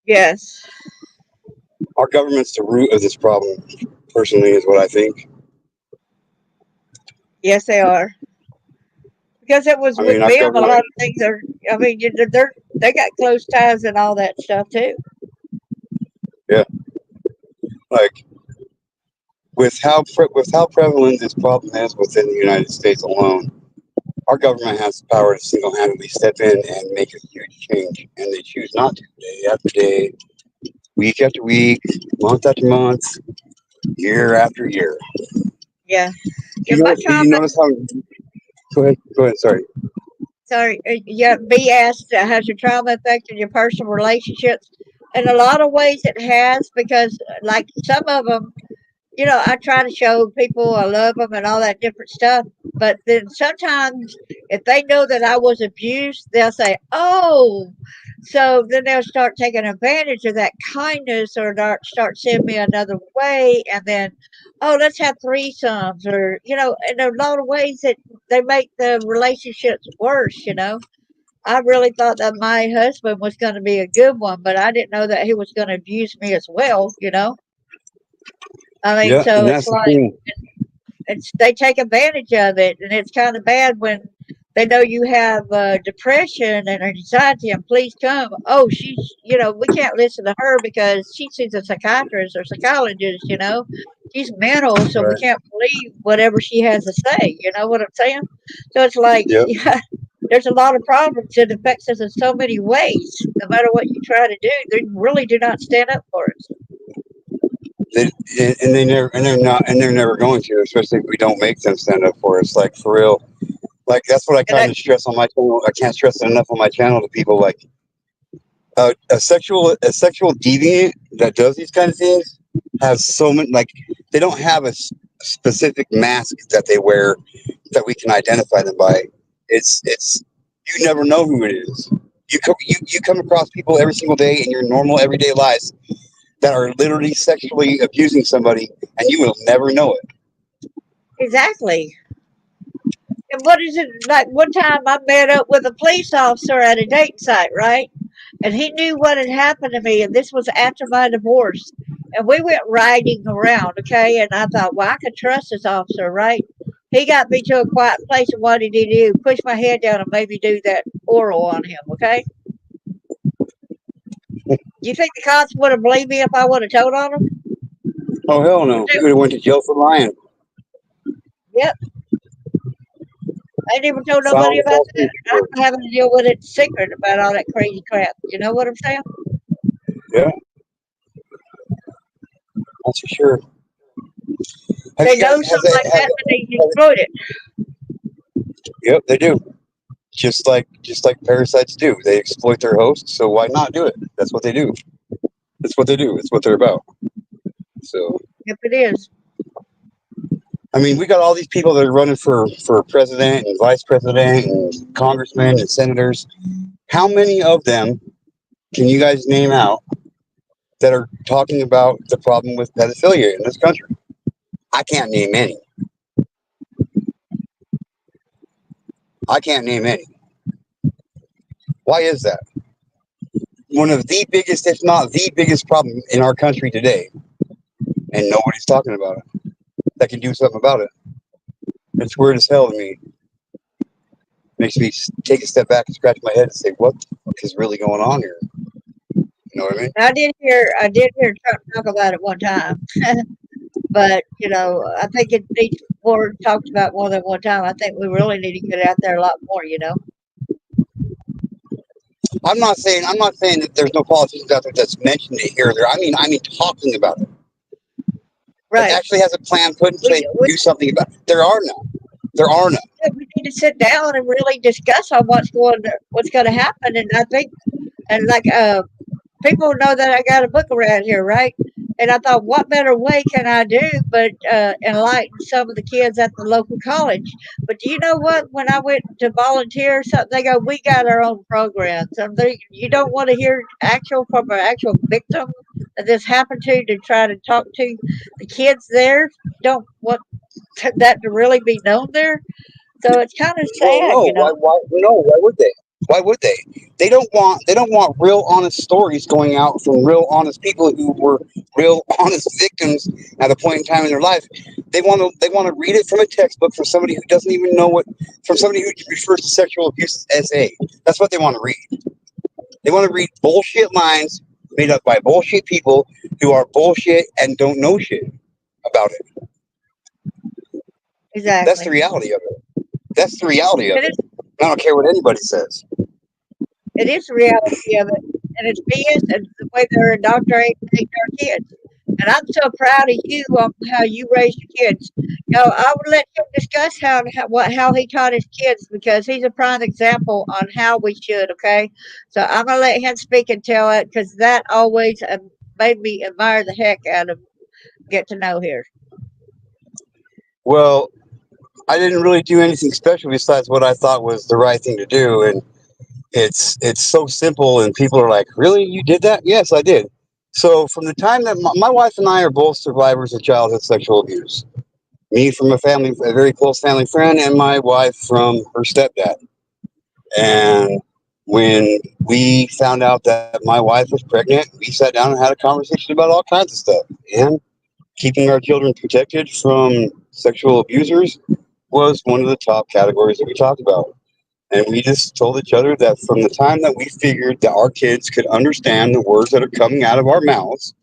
Yes, Our government's the root of this problem, personally, is what I think. yes, they are. Because it was I with mean, our them, a lot government, of things are. I mean, they got close ties and all that stuff too. yeah, like with how prevalent this problem is within the United States alone, our government has the power to single-handedly step in and make a huge change, and they choose not to, day after day, week after week, month after month, year after year. Yeah, Did yeah. you notice how? Go ahead. Go ahead. Sorry. Sorry, yeah, be asked, has your trauma affected your personal relationships? In a lot of ways, it has because, like some of them, I try to show people I love them and all that different stuff. But then sometimes, if they know that I was abused, they'll say, "Oh," so then they'll start taking advantage of that kindness, or start sending me another way, and then, "Oh, let's have threesomes," or in a lot of ways that they make the relationships worse. I really thought that my husband was going to be a good one, but I didn't know that he was going to abuse me as well. I mean, Yeah, so and it's that's the like thing. they take advantage of it, and it's kind of bad when they know you have depression and anxiety, and please come. Oh, we can't listen to her because she sees a psychiatrist or psychologist. She's mental, so we Right. can't believe whatever she has to say. You know what I'm saying? So it's like, Yep. yeah, there's a lot of problems that affects us in so many ways. No matter what you try to do, they really do not stand up for us. They, and they never, and they're not, and they're never going to, especially if we don't make them stand up for us. Like for real. Like that's what I And kind of stress on my channel. I can't stress it enough on my channel to people. Like a sexual deviant that does these kind of things has so many. Like they don't have a specific mask that they wear that we can identify them by. It's you never know who it is. You come across people every single day in your normal everyday lives that are literally sexually abusing somebody, and you will never know it. exactly. And what is it like? One time I met up with a police officer at a date site, right? And he knew what had happened to me, and this was after my divorce. And we went riding around, okay? And I thought, well, I could trust this officer, right? He got me to a quiet place, and what did he do? Push my head down and made me do that oral on him, okay? You think the cops would have believed me if I would have told on him? Oh hell no! You would have went to jail for lying. Yep. I ain't even told nobody Found a about false that. police report. I'm having to deal with it secret about all that crazy crap. You know what I'm saying? Yeah, that's for sure. Have They you guys? know something like that and they exploit it. Yep, they do. Just like parasites do. They exploit their host. So why not do it? That's what they do. That's what they do. It's what they're about. So Yep, it is. I mean, we got all these people that are running for president and vice president and congressmen and senators. How many of them can you guys name out that are talking about the problem with pedophilia in this country? I can't name any. I can't name any. Why is that? One of the biggest, if not the biggest problem in our country today, and nobody's talking about it that can do something about it. It's weird as hell to me. Makes me take a step back and scratch my head and say, what the fuck is really going on here? You know what I mean? I did hear Trump talk about it one time, but I think it needs more talked about more than one time. I think we really need to get it out there a lot more. I'm not saying that there's no politicians out there that's mentioned it here or there. I mean talking about it. That Right. actually has a plan put in We place to we do something about it. There are none. There are none. we need to sit down and really discuss on what's going to happen. And I think, and like people know that I got a book around here, right? And I thought, what better way can I do but enlighten some of the kids at the local college? But do you know what? When I went to volunteer or something, they go, "We got our own programs." And you don't want to hear actual from an actual victim that this happened to try to talk to the kids there. You don't want that to really be known there. So it's kind of Well, sad, no. you know. Why would they? Why would they? They don't want real honest stories going out from real honest people who were real honest victims at a point in time in their life. They want to read it from a textbook from somebody who doesn't even know what from somebody who refers to sexual abuse as A. That's what they want to read. They want to read bullshit lines made up by bullshit people who are bullshit and don't know shit about it. That's the Exactly. reality of it. That's the reality of It it. is. I don't care what anybody says. It is the reality of it, and it's BS. And the way they're indoctrinating our kids. And I'm so proud of you on how you raised your kids. I would let him discuss how he taught his kids because he's a prime example on how we should. Okay, so I'm gonna let him speak and tell it because that always made me admire the heck out of get to know here. Well, I didn't really do anything special besides what I thought was the right thing to do, and it's so simple. And people are like, "Really, you did that?" Yes, I did. So from the time that my wife and I are both survivors of childhood sexual abuse, me from a very close family friend, and my wife from her stepdad. And when we found out that my wife was pregnant, we sat down and had a conversation about all kinds of stuff. And keeping our children protected from sexual abusers was one of the top categories that we talked about. And we just told each other that from the time that we figured that our kids could understand the words that are coming out of our mouths,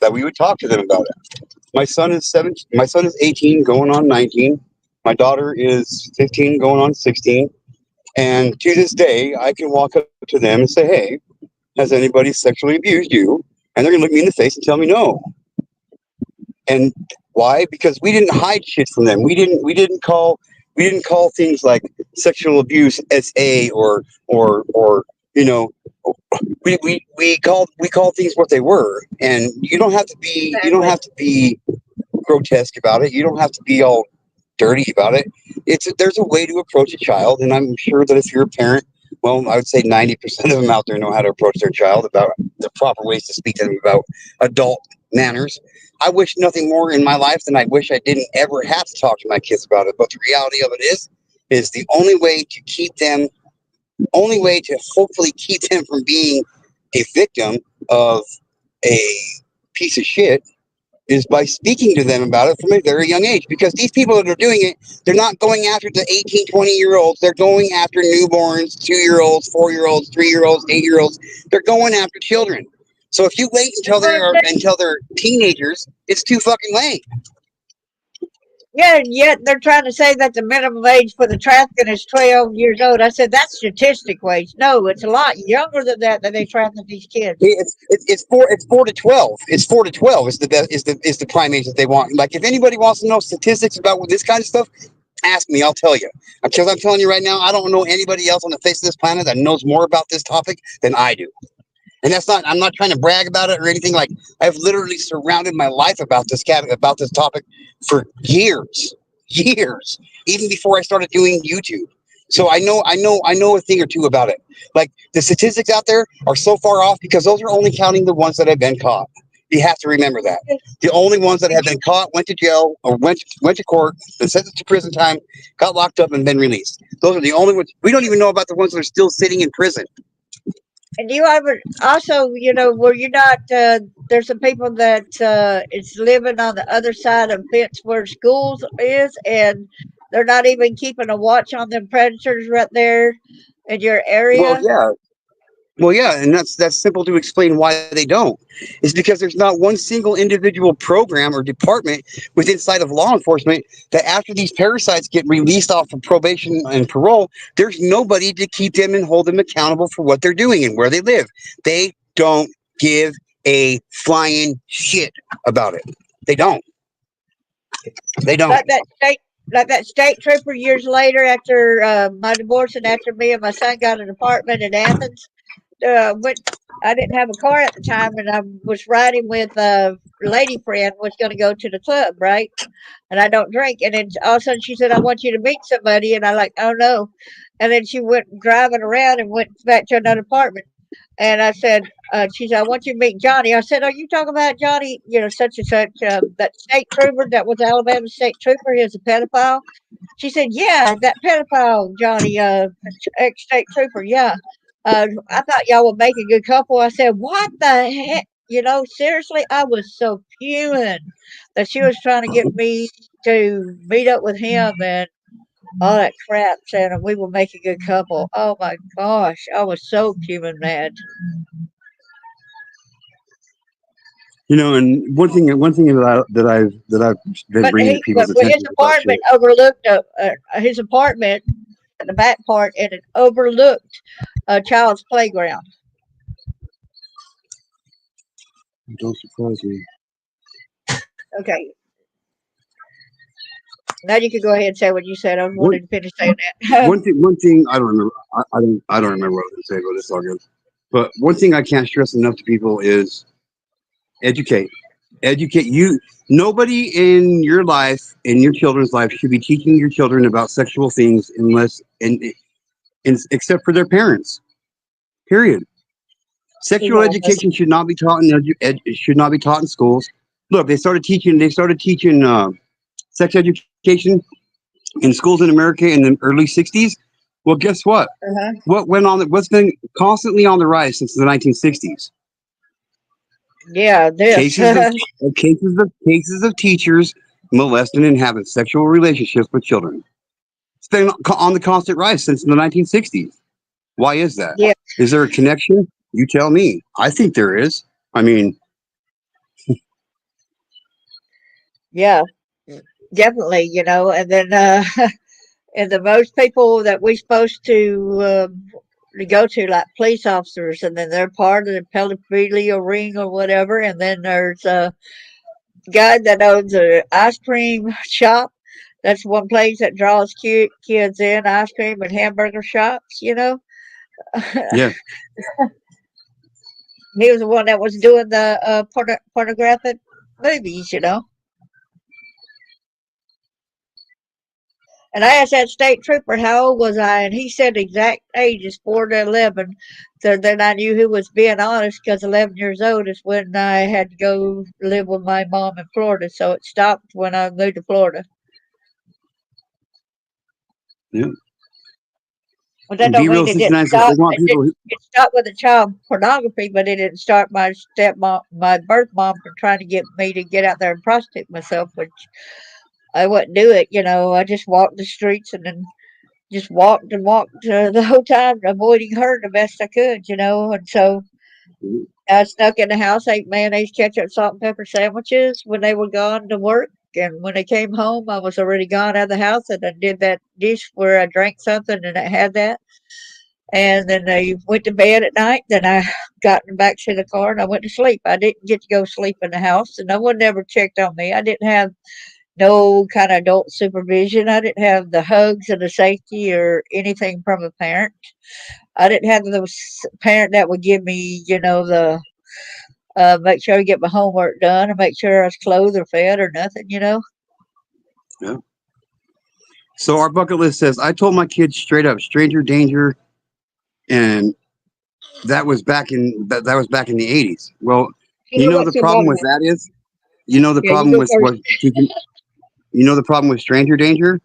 that we would talk to them about it. My son is 17, my son is 18 going on 19. My daughter is 15 going on 16. And to this day, I can walk up to them and say, "Hey, has anybody sexually abused you?" And they're going to look me in the face and tell me no. And why? Because we didn't hide shit from them. We didn't call things like sexual abuse SA or you know we called things what they were. And you don't have Exactly. to be grotesque about it. You don't have to be all dirty about it. There's a way to approach a child, and I'm sure that if you're a parent, well, I would say 90% of them out there know how to approach their child about the proper ways to speak to them about adult manners. I wish nothing more in my life than I wish I didn't ever have to talk to my kids about it. But the reality of it is the only way to hopefully keep them from being a victim of a piece of shit is by speaking to them about it from a very young age. Because these people that are doing it, they're not going after the 18, 20-year olds. They're going after newborns, 2-year olds, 4-year olds, 3-year olds, 8-year olds. They're going after children. So if you wait Well, until they're teenagers, it's too fucking late. yeah, and yet they're trying to say that the minimum age for the trafficking is 12 years old. I said that's statistic wage. No, it's a lot younger than that they traffic these kids. It's 4 to 12. It's 4 to 12 is the best is the prime age that they want. Like if anybody wants to know statistics about this kind of stuff, ask me. I'll tell you. Because I'm telling you right now, I don't know anybody else on the face of this planet that knows more about this topic than I do. And that's not. I'm not trying to brag about it or anything. Like I've literally surrounded my life about this topic for years, years, even before I started doing YouTube. So I know a thing or two about it. Like the statistics out there are so far off because those are only counting the ones that have been caught. You have to remember that the only ones that And have been caught went to jail or went to court, been sentenced to prison time, got locked up, and been released. Those are the only ones. We don't even know about the ones that are still sitting in prison. And you ever also, were you not? There's some people that is living on the other side of fence where schools is, and they're not even keeping a watch on them predators right there in your Well, area. yeah, Well, yeah, and that's simple to explain why they don't. Is because there's not one single individual program or department within inside of law enforcement that after these parasites get released off of probation and parole, there's nobody to keep them and hold them accountable for what they're doing and where they live. They don't give a flying shit about it. They don't. They don't. Like that state trooper years later after my divorce and after me and my son got an apartment in Athens. Went. I didn't have a car at the time, and I was riding with a lady friend. Was going to go to the club, right? And I don't drink. And then all of a sudden she said, "I want you to meet somebody," and I like, "Oh no!" And then she went driving around and went back to another apartment. And I said, she said, "I want you to meet Johnny." I said, "Are you talking about Johnny? Such and such, that state trooper that was Alabama state trooper. He was a pedophile." She said, "Yeah, that pedophile Johnny, ex state trooper. Yeah, I thought y'all would make a good couple." I said, "What the heck?" Seriously, I was so fuming that she was trying to get me to meet up with him and all that crap, saying that we will make a good couple. Oh my gosh, I was so fuming mad. And one thing that I've been But bringing to he, people's but his attention about apartment shit. overlooked his apartment at the back part, and it overlooked a child's playground. Don't surprise me. Okay. Now you can go ahead and say what you said. I was One wanting to finish saying that. one thing I don't remember. I don't remember what I was going to say, but it's all good. But one thing I can't stress enough to people is educate. Educate you. Nobody in your life, in your children's life, should be teaching your children about sexual things unless, except for their parents. Period. Sexual Yeah, that's, education should not be taught should not be taught in schools. Look, they started teaching sex education in schools in America in the early '60s. Well, guess what? uh-huh. What's been constantly on the rise since the 1960s? Yeah, this. Cases of teachers molesting and having sexual relationships with children. It's been on the constant rise since the 1960s. Why is that? Yeah, Is there a connection? You tell me. I think there is. I mean, yeah, definitely. And then and the most people that we supposed to go to, like police officers, and then they're part of the pedophilia ring or whatever. And then there's a guy that owns an ice cream shop. That's one place that draws kids in, ice cream and hamburger shops. yeah. He was the one that was doing the pornographic movies. And I asked that state trooper how old was I, and he said the exact age is 4 to 11. So then I knew he was being honest because 11 years old is when I had to go live with my mom in Florida. So it stopped when I moved to Florida. Yeah. But that And don't be real mean it didn't 69 says they stop. want people who, It stopped with the child pornography, but it didn't start my stepmom, my birth mom, from trying to get me to get out there and prostitute myself, which I wouldn't do it. I just walked the streets and then just walked and walked the whole time, avoiding her the best I could. And so I snuck in the house, ate mayonnaise, ketchup, salt, and pepper sandwiches when they were gone to work. And when they came home, I was already gone out of the house, and I did that dish where I drank something and I had that. And then I went to bed at night. Then I got in the back seat of the car and I went to sleep. I didn't get to go sleep in the house, and no one ever checked on me. I didn't have no kind of adult supervision. I didn't have the hugs and the safety or anything from a parent. I didn't have those parent that would give me, the make sure I get my homework done or make sure I was clothed or fed or nothing. yeah. So our bucket list says, I told my kids straight up, stranger danger, and that was back in the '80s. Well, You know what's the so problem bad with about that is, you know the Yeah, you problem go with first. what teaching, the problem with stranger danger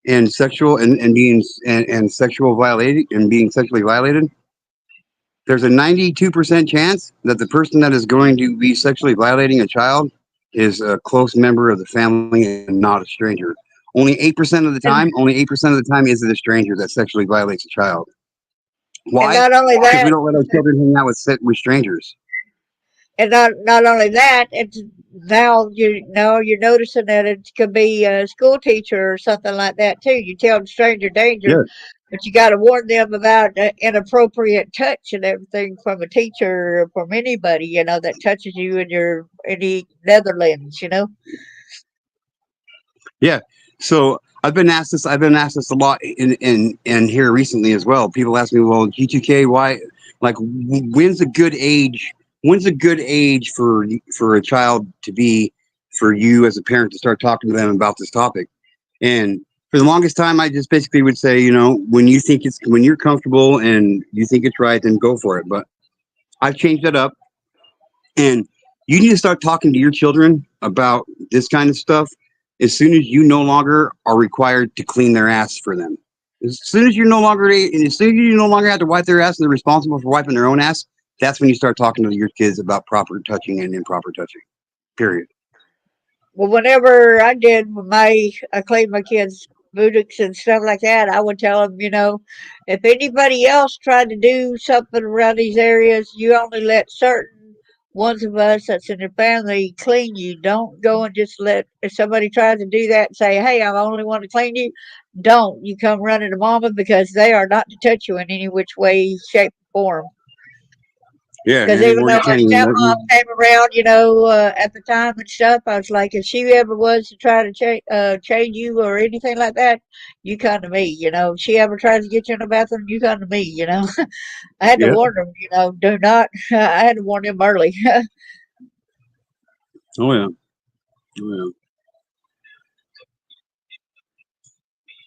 and sexual and being and sexual violated and being sexually violated. There's a 92% chance that the person that is going to be sexually violating a child is a close member of the family and not a stranger. And, Only 8% of the time is it a stranger that sexually violates a child. and Why? not only Because we that, don't let our children hang out with strangers. And not only that, it's now you're noticing that it could be a school teacher or something like that too. You tell them stranger danger, Yeah, but you got to warn them about inappropriate touch and everything from a teacher or from anybody, that touches you in the Netherlands. yeah. So I've been asked this a lot in here recently as well. People ask me, well, G2K, why? Like, when's a good age? When's a good age for a child to be for you as a parent to start talking to them about this topic? And for the longest time, I just basically would say, when you're comfortable and you think it's right, then go for it. But I've changed that up, and you need to start talking to your children about this kind of stuff as soon as you no longer are required to clean their ass for them. As soon as you no longer have to wipe their ass and they're responsible for wiping their own ass, that's when you start talking to your kids about proper touching and improper touching. Period. Well, whenever I cleaned my kids' buttocks and stuff like that, I would tell them, if anybody else tried to do something around these areas, you only let certain ones of us that's in the family clean you. Don't go and just let, if somebody tries to do that and say, hey, I only want to clean you, don't. You come running to mama because they are not to touch you in any which way, shape, or form. Yeah, Because and even anymore though you my can't even. stepmom came around, at the time and stuff, I was like, if she ever was to try to change you or anything like that, you come to me. If she ever tries to get you in the bathroom, you come to me. I had to Yeah. warn them. Do not. I had to warn them early. Oh yeah. Oh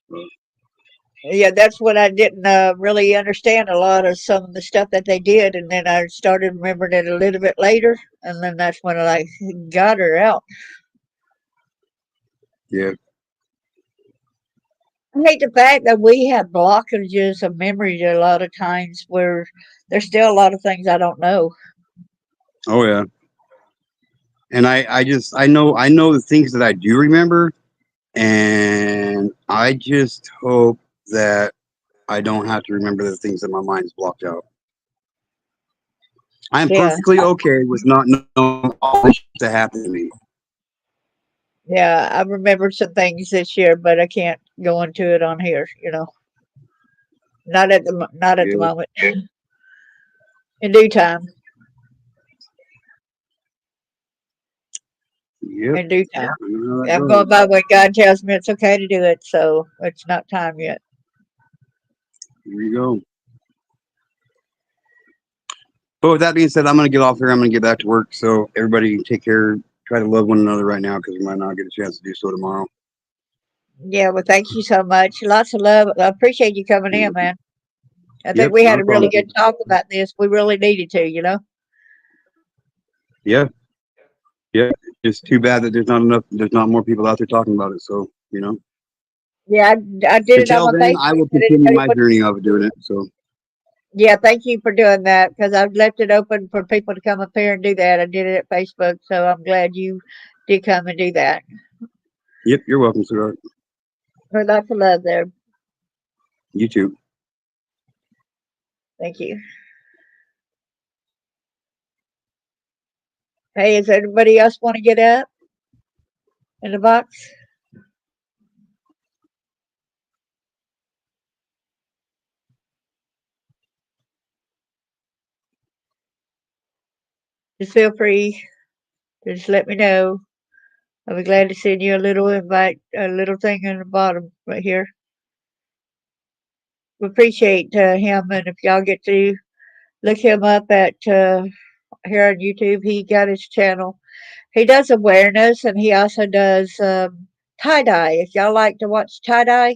yeah. Yeah, that's when I didn't really understand a lot of some of the stuff that they did, and then I started remembering it a little bit later, and then that's when I got her out. Yeah. I hate the fact that we have blockages of memory a lot of times where there's still a lot of things I don't know. Oh yeah. And I know the things that I do remember, and I just hope that I don't have to remember the things that my mind's blocked out. I am Yeah, perfectly okay with not knowing all the shit that happened to me. yeah, I remembered some things this year, but I can't go into it on here. Not at the Yeah. moment. In due time. Yep. In due time. I know how that I'm going goes. by when God tells me it's okay to do it, so it's not time yet. Here you go. But with that being said, I'm going to get off here. I'm going to get back to work. So everybody take care. Try to love one another right now because we might not get a chance to do so tomorrow. Yeah, well, thank you so much. Lots of love. I appreciate you coming in, man. I think Yep. we had Not a a really problem. good talk about this. We really needed to. Yeah. Yeah. It's too bad that there's not more people out there talking about it. So. Yeah, I did it on Until my then, I Facebook. will But continue anybody my wants journey of doing it. So, Yeah, thank you for doing that because I've left it open for people to come up here and do that. I did it at Facebook, so I'm glad you did come and do that. yep, you're welcome, sweetheart. Lots of love there. You too. Thank you. Hey, does anybody else want to get up in the box? Just feel free to just let me know. I'll be glad to send you a little invite, a little thing in the bottom right here. We appreciate him, and if y'all get to look him up at here on YouTube, he got his channel. He does awareness, and he also does tie dye. If y'all like to watch tie dye,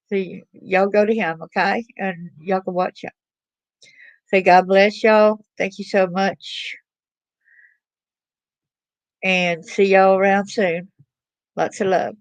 so y'all go to him, okay, and y'all can watch him. So God bless y'all. Thank you so much, and see y'all around soon. Lots of love.